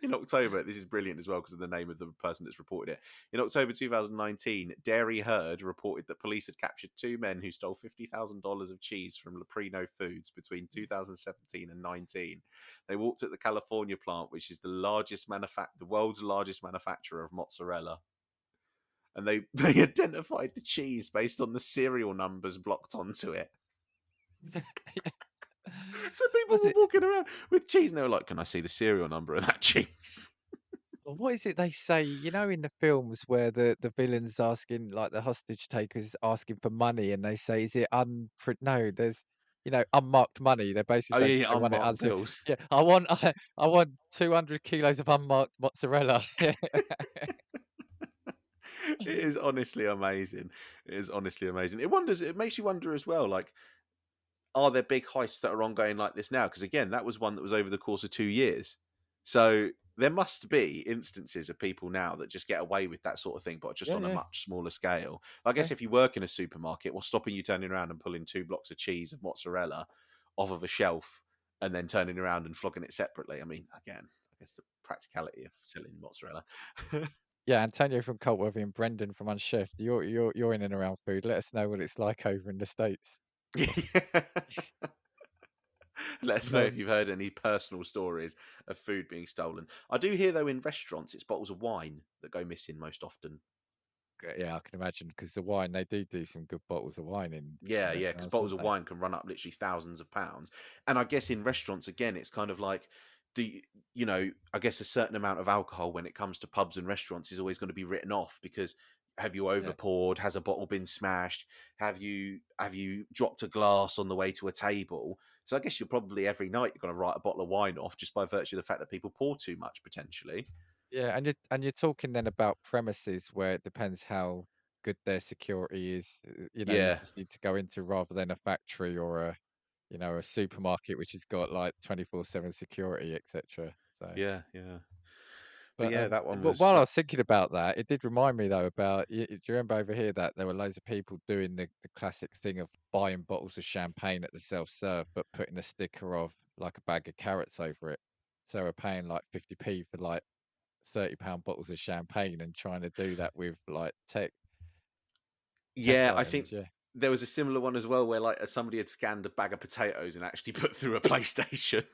in October, this is brilliant as well because of the name of the person that's reported it. In October 2019, Dairy Herd reported that police had captured two men who stole $50,000 of cheese from Leprino Foods between 2017 and 19. They walked at the California plant, which is the world's largest manufacturer of mozzarella, and they identified the cheese based on the serial numbers blocked onto it. So people Was were it? walking around with cheese, and they were like, "Can I see the serial number of that cheese?" What is it they say? In the films where the villains asking, like the hostage takers asking for money, and they say, "Is it No, there's unmarked money." They're basically Oh saying yeah, 'cause yeah, they want it unmarked unsealed. bills. Yeah, I want 200 kilos of unmarked mozzarella. It is honestly amazing. It is honestly amazing. It makes you wonder as well, like, are there big heists that are ongoing like this now? Because again, that was one that was over the course of 2 years. So there must be instances of people now that just get away with that sort of thing, but just Yeah, on a yeah, much smaller scale. I yeah, guess if you work in a supermarket, what's stopping you turning around and pulling 2 blocks of cheese of mozzarella off of a shelf and then turning around and flogging it separately? I mean, again, I guess the practicality of selling mozzarella. yeah. Antonio from Cultworthy and Brendan from Unchefed. You're in and around food. Let us know what it's like over in the States. Yeah. Let us know if Um, you've heard any personal stories of food being stolen. I do hear, though, in restaurants, it's bottles of wine that go missing most often. yeah, I can imagine because the wine they do some good bottles of wine in Yeah, yeah, because restaurants, bottles don't of they? wine can run up literally thousands of pounds. And I guess in restaurants, again, it's kind of like, do I guess a certain amount of alcohol when it comes to pubs and restaurants is always going to be written off because have you Yeah. overpoured? Has a bottle been smashed? Have you dropped a glass on the way to a table? So I guess you're probably every night you're going to write a bottle of wine off just by virtue of the fact that people pour too much potentially. Yeah, and you're talking then about premises where it depends how good their security is. You Yeah, just need to go into rather than a factory or a supermarket which has got like 24/7 security, etc. So yeah, yeah. But But yeah, that one was while I was thinking about that, it did remind me though about. Do you remember over here that there were loads of people doing the classic thing of buying bottles of champagne at the self-serve, but putting a sticker of like a bag of carrots over it. So we're paying like 50p for like £30 bottles of champagne and trying to do that with like tech yeah. I think items. Yeah. there was a similar one as well where like somebody had scanned a bag of potatoes and actually put through a PlayStation.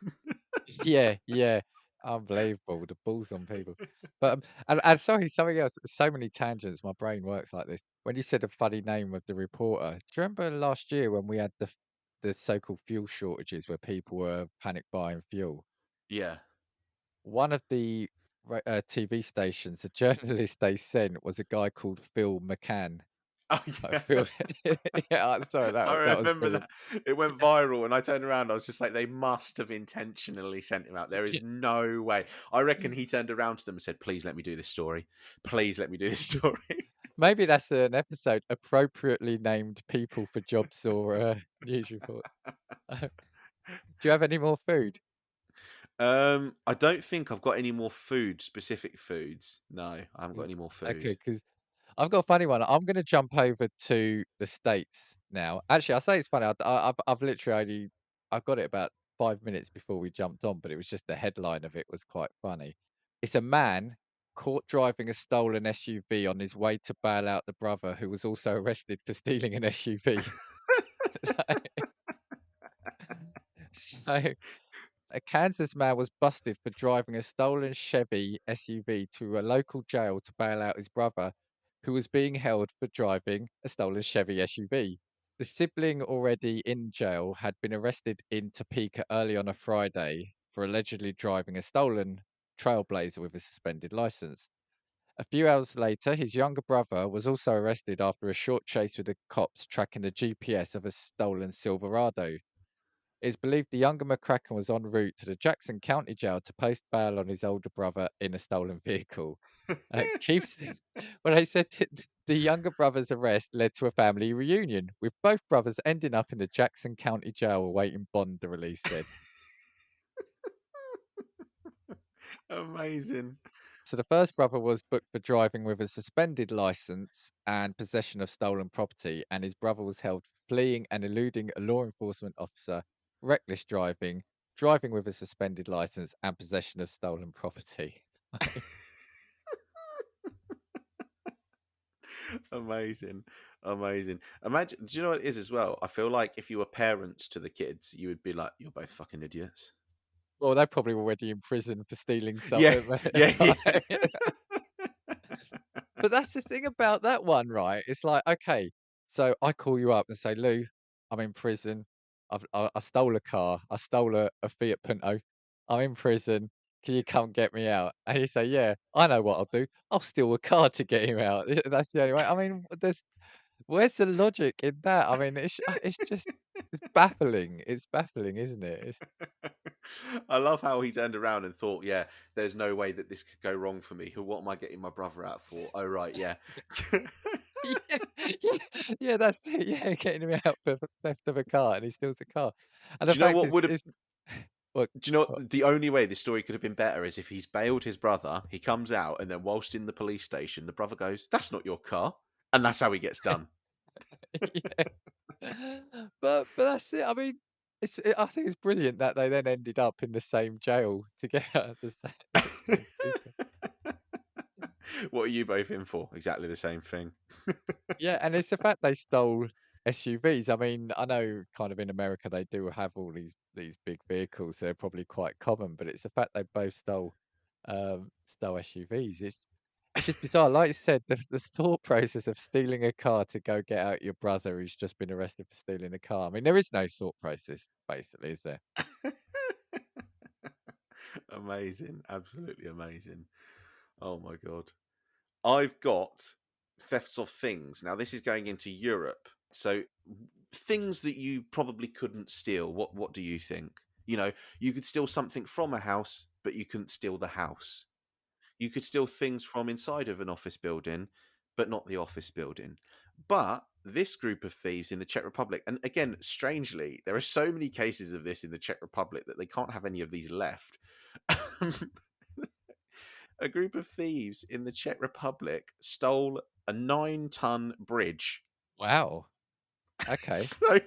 Yeah, yeah. Unbelievable. The balls on people. But and sorry, something else. So many tangents. My brain works like this. When you said the funny name of the reporter, do you remember last year when we had the so-called fuel shortages where people were panic buying fuel? Yeah. One of the TV stations, the journalist they sent was a guy called Phil McCann. Oh yeah. Phil, yeah. Sorry, I that was remember brilliant. that. It went viral, and I turned around. I was just like, they must have intentionally sent him out. There is no way. I reckon he turned around to them and said, "Please let me do this story. Please let me do this story." Maybe that's an episode appropriately named people for jobs or news report. Do you have any more food? I don't think I've got any more food, specific foods. No, I haven't got any more food. Okay, because I've got a funny one. I'm going to jump over to the States now. Actually, I say it's funny. I've literally only I got it about 5 minutes before we jumped on, but it was just the headline of it was quite funny. It's a man caught driving a stolen SUV on his way to bail out the brother who was also arrested for stealing an SUV. So, a Kansas man was busted for driving a stolen Chevy SUV to a local jail to bail out his brother, who was being held for driving a stolen Chevy SUV. The sibling, already in jail, had been arrested in Topeka early on a Friday for allegedly driving a stolen Trailblazer with a suspended license. A few hours later, his younger brother was also arrested after a short chase with the cops tracking the GPS of a stolen Silverado. It's believed the younger McCracken was en route to the Jackson County Jail to post bail on his older brother in a stolen vehicle. Keith said, well, they said the younger brother's arrest led to a family reunion, with both brothers ending up in the Jackson County Jail awaiting bond, the release said. Amazing. So the first brother was booked for driving with a suspended license and possession of stolen property, and his brother was held for fleeing and eluding a law enforcement officer, reckless driving, driving with a suspended license, and possession of stolen property. Amazing. Amazing. Imagine, do you know what it is as well? I feel like if you were parents to the kids, you would be like, you're both fucking idiots. Well, they're probably already in prison for stealing Yeah. something. Yeah. Yeah. But that's the thing about that one, right? It's like, okay, so I call you up and say, Lou, I'm in prison. I stole a car. I stole a Fiat Punto. I'm in prison. Can you come get me out? And you say, yeah, I know what I'll do. I'll steal a car to get him out. That's the only way. I mean, where's the logic in that? I mean, it's just it's baffling. It's baffling, isn't it? I love how he turned around and thought, yeah, there's no way that this could go wrong for me. What am I getting my brother out for? Oh, right, yeah. Yeah, yeah, yeah, that's it. Yeah, getting him out for theft of a car, and he steals a car. And Do the you know fact what would have is, look, Do you know what- what, the only way this story could have been better is if he's bailed his brother, he comes out, and then whilst in the police station, the brother goes, "That's not your car," and that's how he gets done. yeah. But that's it. I mean, I think it's brilliant that they then ended up in the same jail to get out of the same people. What are you both in for? Exactly the same thing. Yeah, and it's the fact they stole SUVs. I mean, I know kind of in America they do have all these big vehicles, so they're probably quite common, but it's the fact they both stole SUVs. It's just bizarre. Like you said, the thought process of stealing a car to go get out your brother who's just been arrested for stealing a car. I mean, there is no thought process, basically, is there? Amazing, absolutely amazing. Oh my god. I've got thefts of things. Now this is going into Europe. So things that you probably couldn't steal. What do you think? You know, you could steal something from a house, but you couldn't steal the house. You could steal things from inside of an office building, but not the office building. But this group of thieves in the Czech Republic, and again, strangely, there are so many cases of this in the Czech Republic that they can't have any of these left. A group of thieves in the Czech Republic stole a 9-ton bridge. Wow. Okay. So,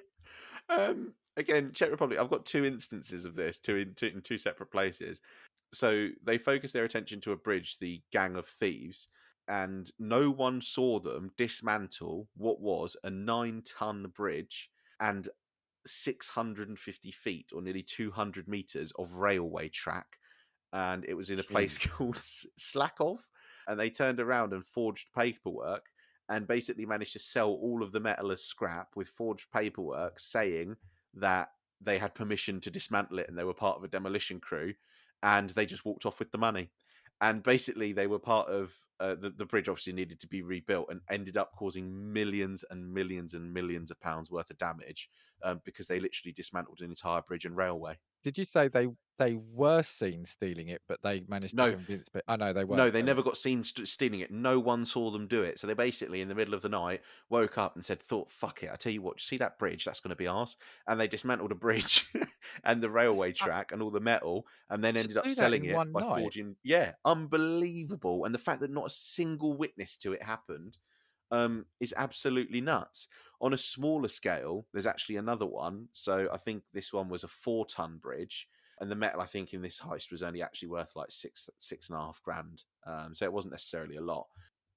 again, Czech Republic. I've got two instances of this, in two separate places. So they focused their attention to a bridge, the gang of thieves, and no one saw them dismantle what was a 9-ton bridge and 650 feet, or nearly 200 meters, of railway track. And it was in a place Jeez. called Slakov. And they turned around and forged paperwork and basically managed to sell all of the metal as scrap with forged paperwork saying that they had permission to dismantle it and they were part of a demolition crew, and they just walked off with the money. And basically, they were part of the bridge. Obviously, needed to be rebuilt, and ended up causing millions and millions and millions of pounds worth of damage because they literally dismantled an entire bridge and railway. Did you say they were seen stealing it, but they managed to No, convince? But oh no, they no, weren't. they They never weren't. got seen stealing it. No one saw them do it. So they basically, in the middle of the night, woke up and thought, fuck it. I tell you what, see that bridge? That's going to be ours. And they dismantled a bridge and the That's railway track and all the metal, and then to ended up do that selling in it one by night. forging. Yeah, unbelievable. And the fact that not a single witness to it happened is absolutely nuts. On a smaller scale, there's actually another one. So I think this one was a 4-ton bridge, and the metal I think in this heist was only actually worth like 6.5 grand. So it wasn't necessarily a lot.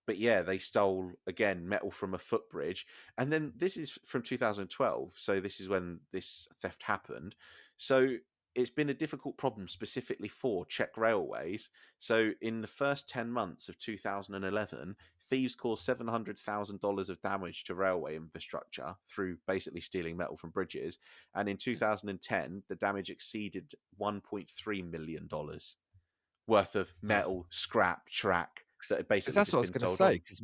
But yeah, they stole again metal from a footbridge, and then this is from 2012. So this is when this theft happened. So it's been a difficult problem specifically for Czech railways. So in the first 10 months of 2011, thieves caused $700,000 of damage to railway infrastructure through basically stealing metal from bridges. And in 2010, the damage exceeded $1.3 million worth of Wow. metal, scrap, track that had Because basically that's what just I was been going to sold say. on. Because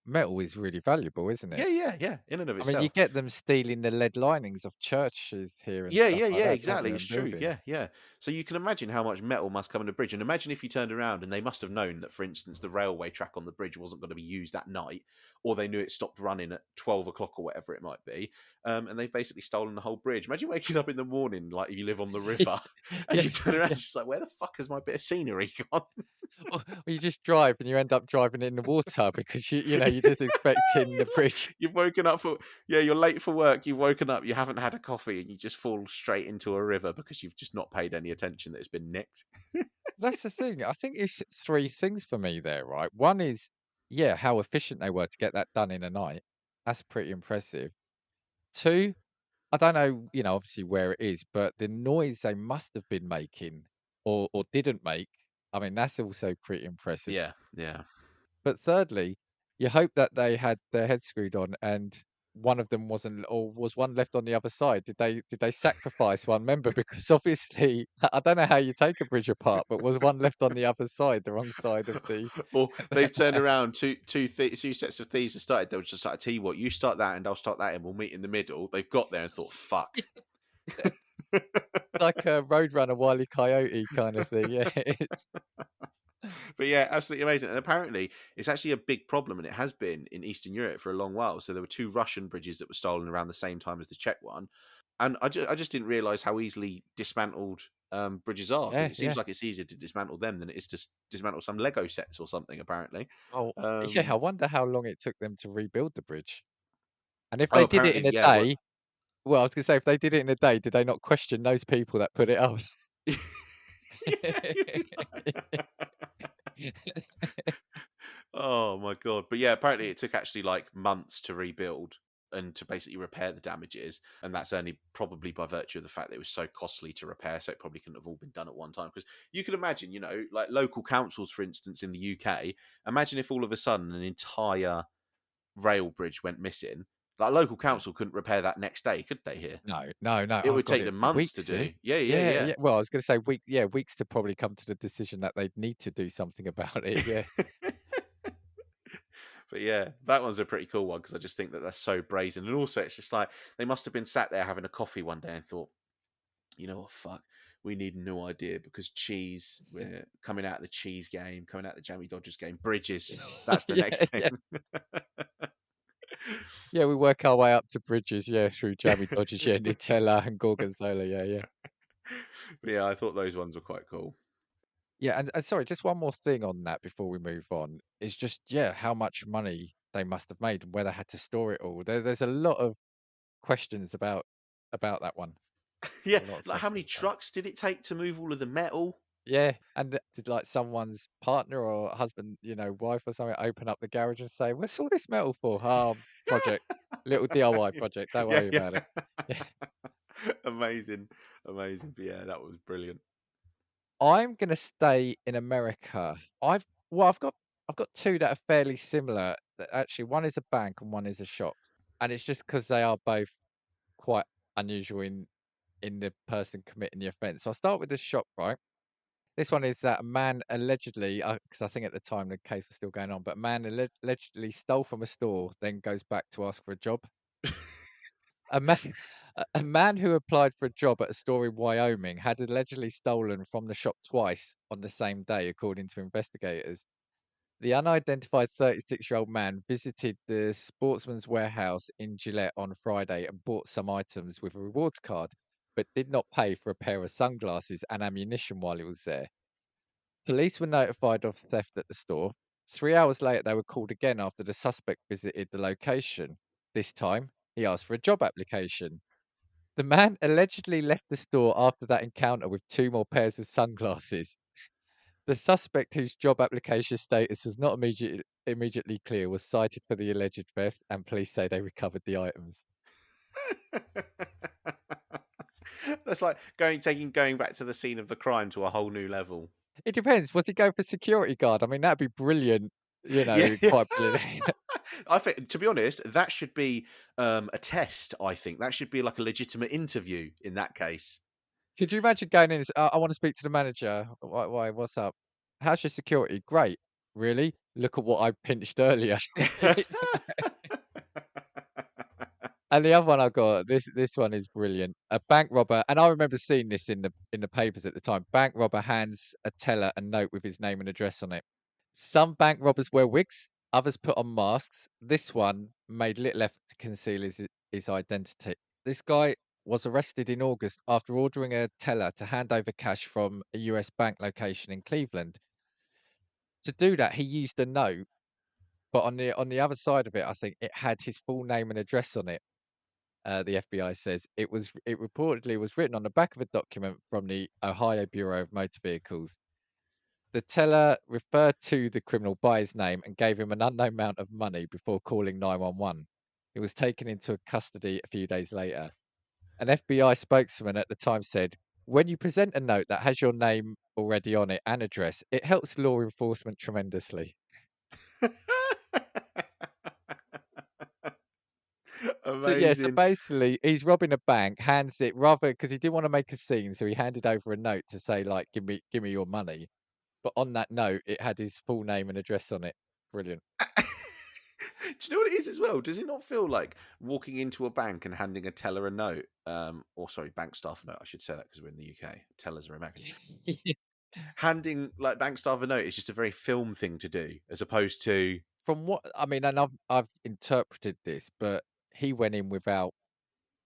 metal is really valuable, isn't it? Yeah, yeah, yeah. In and of I mean, you itself. get them stealing the lead linings of churches here and Yeah, stuff yeah, like yeah, that, don't exactly. you? It's And true. buildings. Yeah, yeah. So you can imagine how much metal must come in a bridge. And imagine if you turned around and they must have known that, for instance, the railway track on the bridge wasn't going to be used that night, or they knew it stopped running at 12 o'clock or whatever it might be. And they've basically stolen the whole bridge. Imagine waking up in the morning like you live on the river and Yeah, you turn around yeah. and just like, where the fuck has my bit of scenery gone? Or you just drive and you end up driving in the water because you're just expecting the bridge. You've woken up for you're late for work. You've woken up, you haven't had a coffee, and you just fall straight into a river because you've just not paid any attention that it's been nicked. That's the thing. I think it's three things for me there, right? One is, yeah, how efficient they were to get that done in a night. That's pretty impressive. Two, I don't know, obviously where it is, but the noise they must have been making or didn't make, I mean, that's also pretty impressive. Yeah, yeah. But thirdly, you hope that they had their head screwed on and one of them wasn't, or was one left on the other side? Did they sacrifice one member? Because obviously, I don't know how you take a bridge apart, but was one left on the other side, the wrong side of the Or they've turned around, two sets of thieves have started. They were just like, I tell you what, you start that and I'll start that, and we'll meet in the middle. They've got there and thought, fuck. like a Roadrunner Wile E. Coyote kind of thing. Yeah, it's But yeah, absolutely amazing. And apparently, it's actually a big problem, and it has been in Eastern Europe for a long while. So there were two Russian bridges that were stolen around the same time as the Czech one, and I just didn't realize how easily dismantled bridges are, because yeah, it seems yeah. like it's easier to dismantle them than it is to dismantle some Lego sets or something. Apparently, Oh, yeah. I um, wonder how long it took them to rebuild the bridge. And if oh, they did it in apparently, a yeah. Well, day, well, I was gonna say if they did it in a day, did they not question those people that put it up? yeah, you'd be like- oh my god! But yeah, apparently it took actually like months to rebuild and to basically repair the damages, and that's only probably by virtue of the fact that it was so costly to repair. So it probably couldn't have all been done at one time. Because you can imagine, like local councils, for instance, in the UK. Imagine if all of a sudden an entire rail bridge went missing. Like local Yeah. council couldn't repair that next day, could they? Here, No, no, no. it Oh would god, take them it'd be months to weeks, do. eh? Yeah, yeah, Yeah, yeah. yeah. Well, I was gonna say weeks, yeah, weeks to probably come to the decision that they'd need to do something about it. Yeah. But yeah, that one's a pretty cool one because I just think that that's so brazen. And also, it's just like they must have been sat there having a coffee one day and thought, you know what, fuck, we need a new idea because cheese, we're coming out of the cheese game, coming out of the Jammy Dodgers game, bridges. That's the Yeah, next thing. yeah. Yeah, we work our way up to bridges, yeah, through Jammy Dodgers, yeah, Nutella and Gorgonzola, yeah, yeah. But yeah, I thought those ones were quite cool. Yeah, and sorry, just one more thing on that before we move on is just how much money they must have made and where they had to store it all. There's a lot of questions about that one. Yeah, A lot of like how many questions about it. trucks did it take to move all of the metal? Yeah, and did like someone's partner or husband, wife or something, open up the garage and say, "What's all this metal for?" Oh, project, little DIY project. Don't Yeah, worry yeah. about it. Yeah. Amazing, amazing. But yeah, that was brilliant. I'm gonna stay in America. I've got two that are fairly similar. Actually, one is a bank and one is a shop, and it's just because they are both quite unusual in the person committing the offence. So I'll start with the shop, right? This one is that a man allegedly, because I think at the time the case was still going on, but a man allegedly stole from a store, then goes back to ask for a job. A man, a man who applied for a job at a store in Wyoming had allegedly stolen from the shop twice on the same day, according to investigators. The unidentified 36-year-old man visited the Sportsman's Warehouse in Gillette on Friday and bought some items with a rewards card, but did not pay for a pair of sunglasses and ammunition while he was there. Police were notified of theft at the store. 3 hours later, they were called again after the suspect visited the location. This time, he asked for a job application. The man allegedly left the store after that encounter with two more pairs of sunglasses. The suspect, whose job application status was not immediately clear, was cited for the alleged theft, and police say they recovered the items. That's like going back to the scene of the crime to a whole new level. It depends. Was he going for security guard? I mean, that'd be brilliant. Yeah, yeah. Quite brilliant. I think, to be honest, that should be a test. I think that should be like a legitimate interview in that case. Could you imagine going in and I want to speak to the manager. Why? What's up? How's your security? Great. Really? Look at what I pinched earlier. And the other one I got, this one is brilliant. A bank robber, and I remember seeing this in the papers at the time. Bank robber hands a teller a note with his name and address on it. Some bank robbers wear wigs, others put on masks. This one made little effort to conceal his identity. This guy was arrested in August after ordering a teller to hand over cash from a US bank location in Cleveland. To do that, he used a note, but on the other side of it, I think it had his full name and address on it. The FBI says it reportedly was written on the back of a document from the Ohio Bureau of Motor Vehicles. The teller referred to the criminal by his name and gave him an unknown amount of money before calling 911. He was taken into custody a few days later. An FBI spokesman at the time said, "When you present a note that has your name already on it and address, it helps law enforcement tremendously." So yeah, so Amazing. basically, he's robbing a bank, hands it rather because he didn't want to make a scene, so he handed over a note to say like, give me your money." But on that note, it had his full name and address on it. Brilliant. Do you know what it is as well? Does it not feel like walking into a bank and handing a teller a note? Or sorry, bank staff a note. I should say that because we're in the UK. Tellers are American. Handing like bank staff a note is just a very film thing to do, as opposed to From what I mean, and I've interpreted this, but he went in without.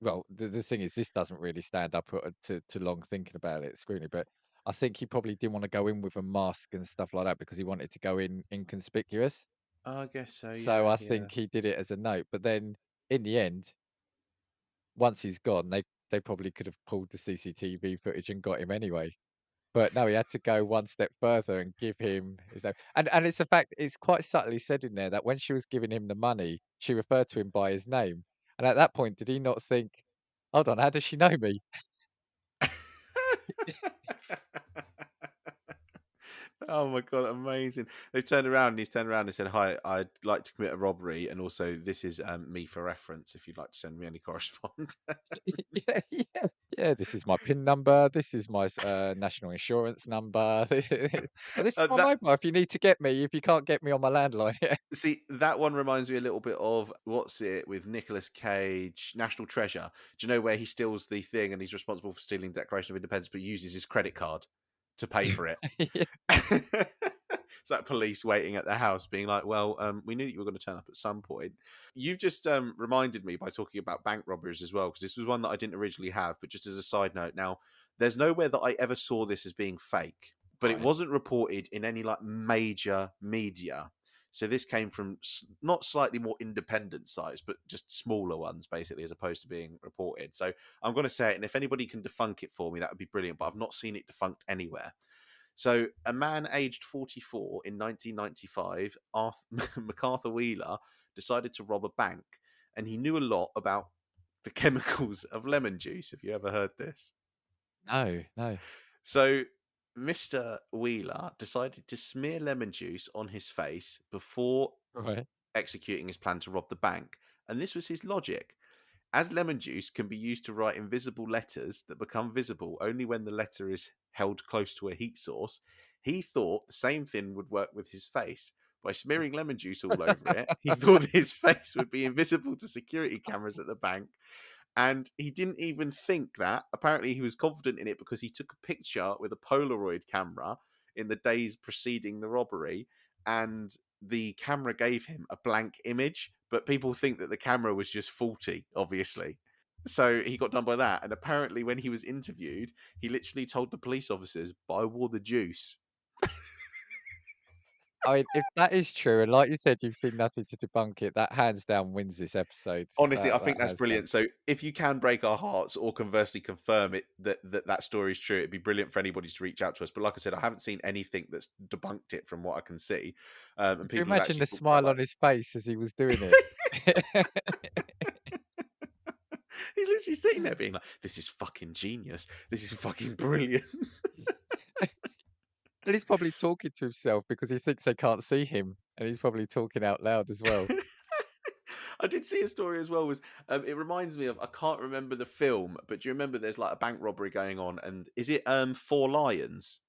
Well, the thing is, this doesn't really stand up to long thinking about it, scrutiny. But I think he probably didn't want to go in with a mask and stuff like that because he wanted to go in inconspicuous. oh, I guess so. So Yeah, I yeah. think he did it as a note. But then in the end, once he's gone, they probably could have pulled the CCTV footage and got him anyway. But no, he had to go one step further and give him his name. And it's a fact, it's quite subtly said in there that when she was giving him the money, she referred to him by his name. And at that point, did he not think, hold on, how does she know me? Oh my god, amazing! They turned around and he's turned around and said, "Hi, I'd like to commit a robbery, and also this is me for reference. If you'd like to send me any correspondence." Yeah, yeah, yeah. This is my PIN number. This is my national insurance number. Oh, this is my That mobile. If you need to get me, if you can't get me on my landline, yeah. see that one reminds me a little bit of what's it with Nicolas Cage, National Treasure. Do you know where he steals the thing and he's responsible for stealing Declaration of Independence, but uses his credit card to pay for it? Yeah. It's like police waiting at the house, being like, "Well, we knew that you were going to turn up at some point." You've just reminded me by talking about bank robberies as well, because this was one that I didn't originally have. But just as a side note, now there's nowhere that I ever saw this as being fake. but it Right. wasn't reported in any like major media. So this came from not slightly more independent sites, but just smaller ones, basically, as opposed to being reported. So I'm going to say it, and if anybody can debunk it for me, that would be brilliant. But I've not seen it defunct anywhere. So a man aged 44 in 1995, MacArthur Wheeler, decided to rob a bank, and he knew a lot about the chemicals of lemon juice. Have you ever heard this? No, no. So Mr. Wheeler decided to smear lemon juice on his face before Right. executing his plan to rob the bank. And this was his logic. As lemon juice can be used to write invisible letters that become visible only when the letter is held close to a heat source, he thought the same thing would work with his face. By smearing lemon juice all over it, he thought his face would be invisible to security cameras at the bank. And he didn't even think that. Apparently, he was confident in it because he took a picture with a Polaroid camera in the days preceding the robbery, and the camera gave him a blank image. But people think that the camera was just faulty, obviously. So he got done by that. And apparently, when he was interviewed, he literally told the police officers, "But I wore the juice." I mean, if that is true, and like you said, you've seen nothing to debunk it, that hands down wins this episode. Honestly, I That think that's hands down. brilliant. So if you can break our hearts or conversely confirm it that story is true, it'd be brilliant for anybody to reach out to us. But like I said, I haven't seen anything that's debunked it from what I can see, and Could you people have imagine actually the talked about smile on his face as he was doing it? like he's literally sitting there being like, "This is fucking genius. This is fucking brilliant." And he's probably talking to himself because he thinks they can't see him, and he's probably talking out loud as well. I did see a story as well. Was it reminds me of, I can't remember the film, but do you remember there's like a bank robbery going on, and is it Four Lions?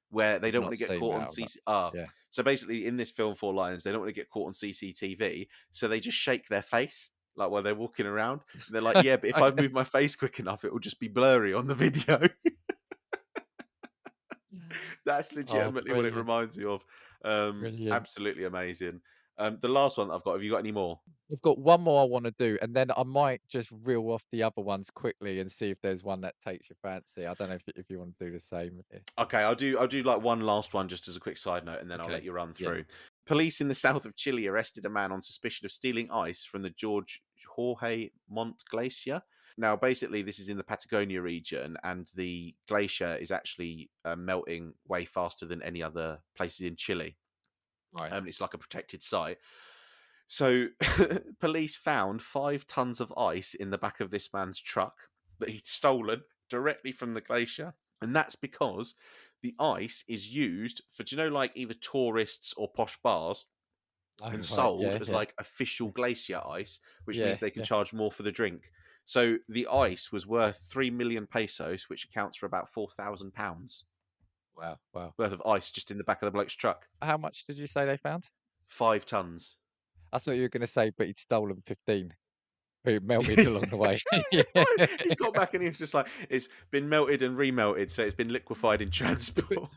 Where they I've don't want not to get seen caught that. on I've not. CC. Ah, Yeah. so basically, in this film, Four Lions, they don't want to get caught on CCTV, so they just shake their face like while they're walking around. And they're like, "Yeah, but if I Okay. move my face quick enough, it will just be blurry on the video." That's Oh, legitimately what it brilliant, reminds me of. brilliant. Absolutely amazing. The last one that I've got. Have you got any more? We've got one more I want to do, and then I might just reel off the other ones quickly and see if there's one that takes your fancy. I don't know if you want to do the same. Okay, I'll do like one last one just as a quick side note, and then I'll let Okay. you run Yeah. through. Police in the south of Chile arrested a man on suspicion of stealing ice from the Jorge Mont Glacier. Now, basically, this is in the Patagonia region, and the glacier is actually melting way faster than any other places in Chile. Right. It's like a protected site. So, police found 5 tons of ice in the back of this man's truck that he'd stolen directly from the glacier. And that's because the ice is used for, do you know, like either tourists or posh bars, Oh, and right. sold Yeah. as Yeah. like official glacier ice, which means Yeah. they can Yeah. charge more for the drink. So the ice was worth 3 million pesos, which accounts for about £4,000 Wow. Wow. worth of ice just in the back of the bloke's truck. How much did you say they found? 5 tons. I thought you were going to say, but he'd stolen 15. Who melted along the way. Yeah. He's got back and he was just like, it's been melted and remelted, so it's been liquefied in But transport.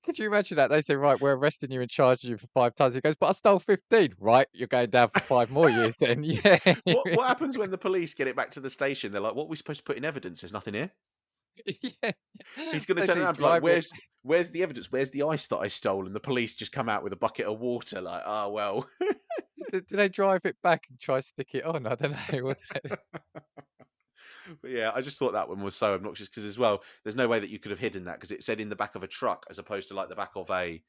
could you imagine that? They say, right, we're arresting you and charging you for 5 tons. He goes, but I stole 15. Right, you're going down for 5 more years then. Yeah. What happens when the police get it back to the station? They're like, "What are we supposed to put in evidence? There's nothing here." Yeah. He's going to They turn do around and be like, drive it. "Where's the evidence? Where's the ice that I stole?" And the police just come out with a bucket of water, like, "Oh well." Do they drive it back and try to stick it on? I don't know. But yeah, I just thought that one was so obnoxious because, as well, there's no way that you could have hidden that because it said in the back of a truck as opposed to like the back of a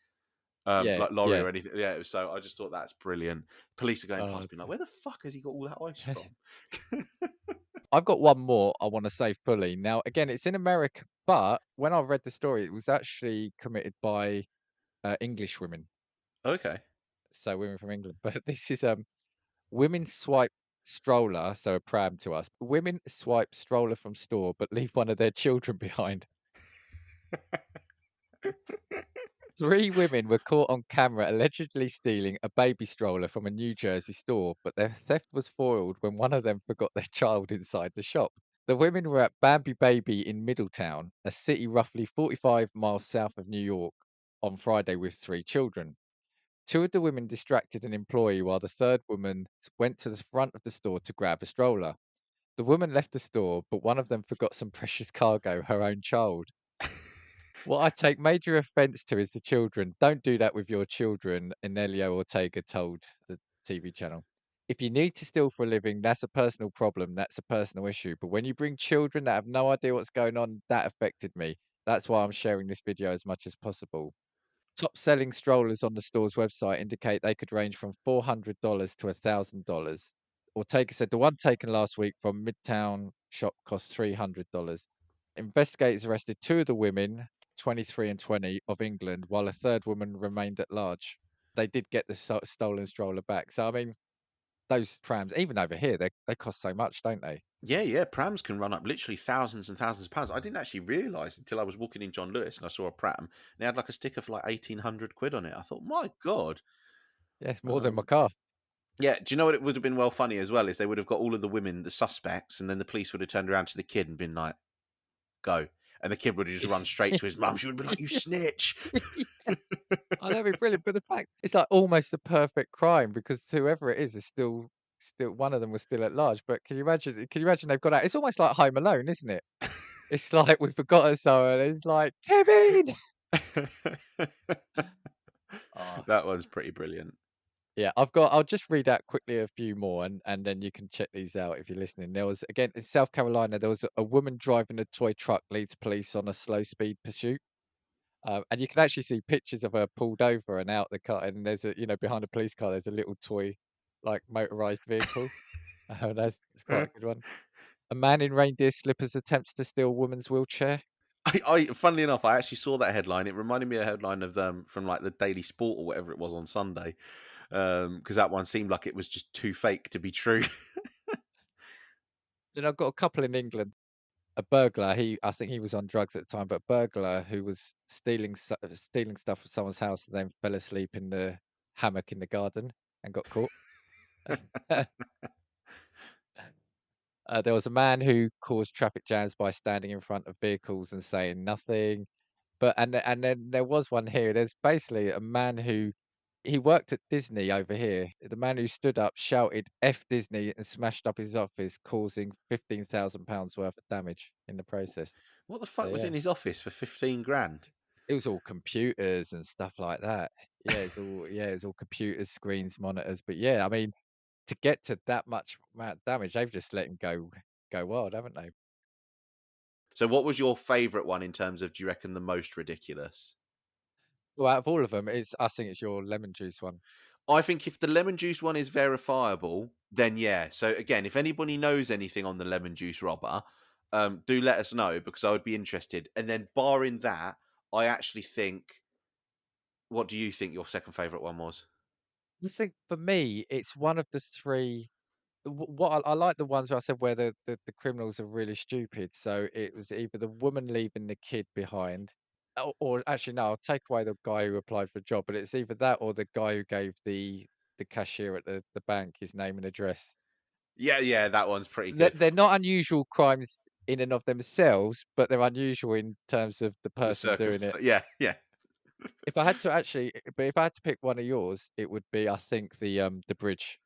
Yeah, like lorry yeah. or anything. Yeah, it was so. I just thought that's brilliant. Police are going Oh, past, being like, "Where the fuck has he got all that ice from?" I've got one more I want to say fully. Now, again, it's in America, but when I read the story, it was actually committed by English women, Okay. so women from England. But this is women swipe stroller, so a pram to us. Women swipe stroller from store, but leave one of their children behind. 3 women were caught on camera allegedly stealing a baby stroller from a New Jersey store, but their theft was foiled when one of them forgot their child inside the shop. The women were at Bambi Baby in Middletown, a city roughly 45 miles south of New York, on Friday with 3 children. 2 of the women distracted an employee while the third woman went to the front of the store to grab a stroller. The woman left the store, but one of them forgot some precious cargo, her own child. What I take major offence to is the children. Don't do that with your children, Enelio Ortega told the TV channel. If you need to steal for a living, that's a personal problem. That's a personal issue. But when you bring children that have no idea what's going on, that affected me. That's why I'm sharing this video as much as possible. Top selling strollers on the store's website indicate they could range from $400 to $1,000. Ortega said the one taken last week from Midtown shop cost $300. Investigators arrested two of the women, 23 and 20, of England, while a third woman remained at large. They did get the stolen stroller back. So, I mean, those prams, even over here, they cost so much, don't they? Yeah, yeah, prams can run up literally thousands and thousands of pounds. I didn't actually realise until I was walking in John Lewis and I saw a pram and they had like a sticker for like 1,800 quid on it. I thought, my God. Yeah, it's more than my Um, car. yeah, do you know what it would have been well funny as well? Is they would have got all of the women, the suspects, and then the police would have turned around to the kid and been like, go. And the kid would have just run straight to his mum. She would have been like, you snitch. I know, it'd be brilliant, but the fact it's like almost the perfect crime because whoever it is still one of them was still at large. But can you imagine they've got out? It's almost like Home Alone, isn't it? It's like we've forgotten someone. It's like Kevin. Oh, That one's pretty brilliant. yeah, I'll just read out quickly a few more and then you can check these out if you're listening. There was again in South Carolina, there was a woman driving a toy truck leads police on a slow speed pursuit. And you can actually see pictures of her pulled over and out the car, and there's behind a police car, there's a little toy, like motorized vehicle. That's quite a good one. A man in reindeer slippers attempts to steal woman's wheelchair. Funnily enough, I actually saw that headline. It reminded me of a headline of from like the Daily Sport or whatever it was on Sunday, because that one seemed like it was just too fake to be true. Then I've got a couple in England. A burglar, I think he was on drugs at the time, but a burglar who was stealing stuff from someone's house and then fell asleep in the hammock in the garden and got caught. There was a man who caused traffic jams by standing in front of vehicles and saying nothing. And then there was one here. There's basically a man who he worked at Disney over here. The man who stood up, shouted "F Disney" and smashed up his office, causing £15,000 worth of damage in the process. What the So fuck was yeah, in his office for 15 grand? it was all computers and stuff like that. It's all computers, screens, monitors. But yeah, I mean, to get to that much amount of damage, they've just let him go wild, haven't they? So, what was your favourite one in terms of, do you reckon, the most ridiculous? Well, out of all of them, I think it's your lemon juice one. I think if the lemon juice one is verifiable, then yeah. So again, if anybody knows anything on the lemon juice robber, do let us know because I would be interested. And then, barring that, I actually think. What do you think your second favourite one was? I think for me, it's one of the three. What I like the ones where I said where the criminals are really stupid. So it was either the woman leaving the kid behind, or actually no, I'll take away the guy who applied for a job, but it's either that or the guy who gave the cashier at the bank his name and address. Yeah, yeah, that one's pretty They're, good. they're not unusual crimes in and of themselves, but they're unusual in terms of the The person doing it. circumstance. Yeah, yeah, If I had to pick one of yours, it would be I think the bridge.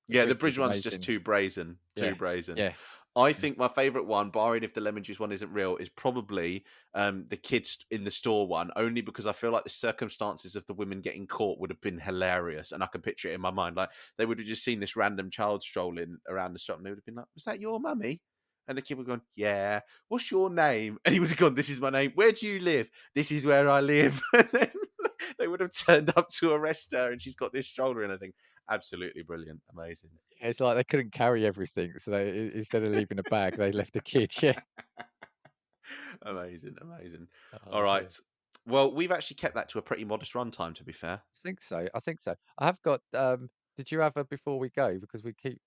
The yeah. The bridge was bridge one's just amazing. too brazen. Too Yeah, brazen. yeah. I think my favourite one, barring if the lemon juice one isn't real, is probably the kids in the store one. Only because I feel like the circumstances of the women getting caught would have been hilarious, and I can picture it in my mind. Like they would have just seen this random child strolling around the shop, and they would have been like, "Was that your mummy?" And the kid would have gone, "Yeah." "What's your name?" And he would have gone, "This is my name." "Where do you live?" "This is where I live." And then they would have turned up to arrest her, and she's got this stroller and I think absolutely brilliant, amazing. It's like they couldn't carry everything, so instead of leaving a bag, they left a kid. Yeah. Amazing, amazing. All Oh dear. right. Well, we've actually kept that to a pretty modest runtime, to be fair. I think so. I think so. I have got. Did you have a before we go? Because we keep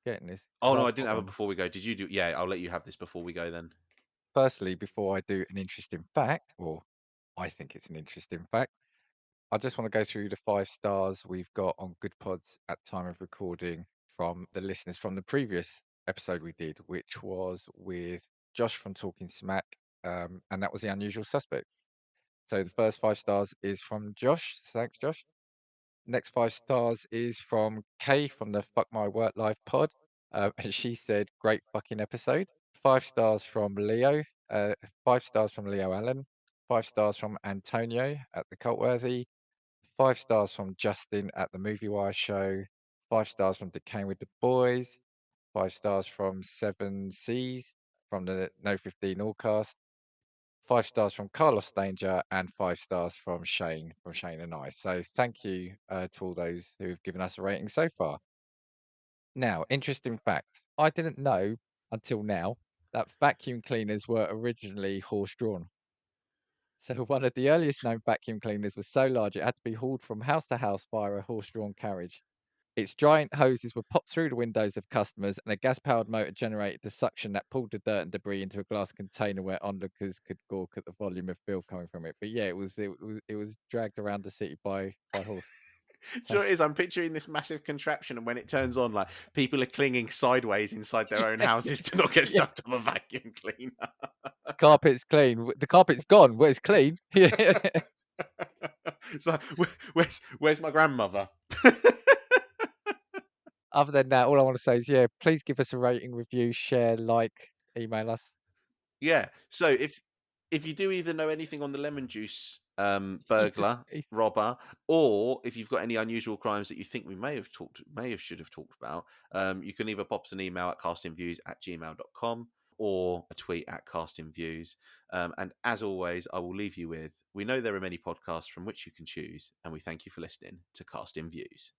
getting this. Oh Because no, I've I didn't got have it one. before we go. Did you do? Yeah, I'll let you have this before we go then. Firstly, before I do an interesting fact, or I think it's an interesting fact, I just want to go through the 5 stars we've got on Good Pods at time of recording from the listeners from the previous episode we did, which was with Josh from Talking Smack, and that was the Unusual Suspects. So the first 5 stars is from Josh. Thanks, Josh. Next 5 stars is from Kay from the Fuck My Work Life pod. And she said, great fucking episode. 5 stars from Leo. 5 stars from Leo Allen. 5 stars from Antonio at the Cultworthy, 5 stars from Justin at the Movie Wire Show, 5 stars from Decaying with the Boys, 5 stars from Seven Seas from the No 15 Allcast, 5 stars from Carlos Danger, and 5 stars from Shane and I. So thank you to all those who have given us a rating so far. Now, interesting fact. I didn't know until now that vacuum cleaners were originally horse-drawn. So one of the earliest known vacuum cleaners was so large it had to be hauled from house to house via a horse-drawn carriage. Its giant hoses were popped through the windows of customers, and a gas-powered motor generated the suction that pulled the dirt and debris into a glass container where onlookers could gawk at the volume of filth coming from it. But yeah, it was dragged around the city by horse. Do you know what it is? I'm picturing this massive contraption, and when it turns on, like people are clinging sideways inside their own houses to not get sucked up a vacuum cleaner. Carpet's clean. The carpet's gone. Well, it's clean. It's like, where's my grandmother? Other than that, all I want to say is, yeah, please give us a rating, review, share, like, email us. Yeah. So if you do either know anything on the lemon juice burglar, robber, or if you've got any unusual crimes that you think we should have talked about, you can either pop us an email at castingviews@gmail.com or a tweet at castingviews. And as always, I will leave you with, we know there are many podcasts from which you can choose, and we thank you for listening to Casting Views.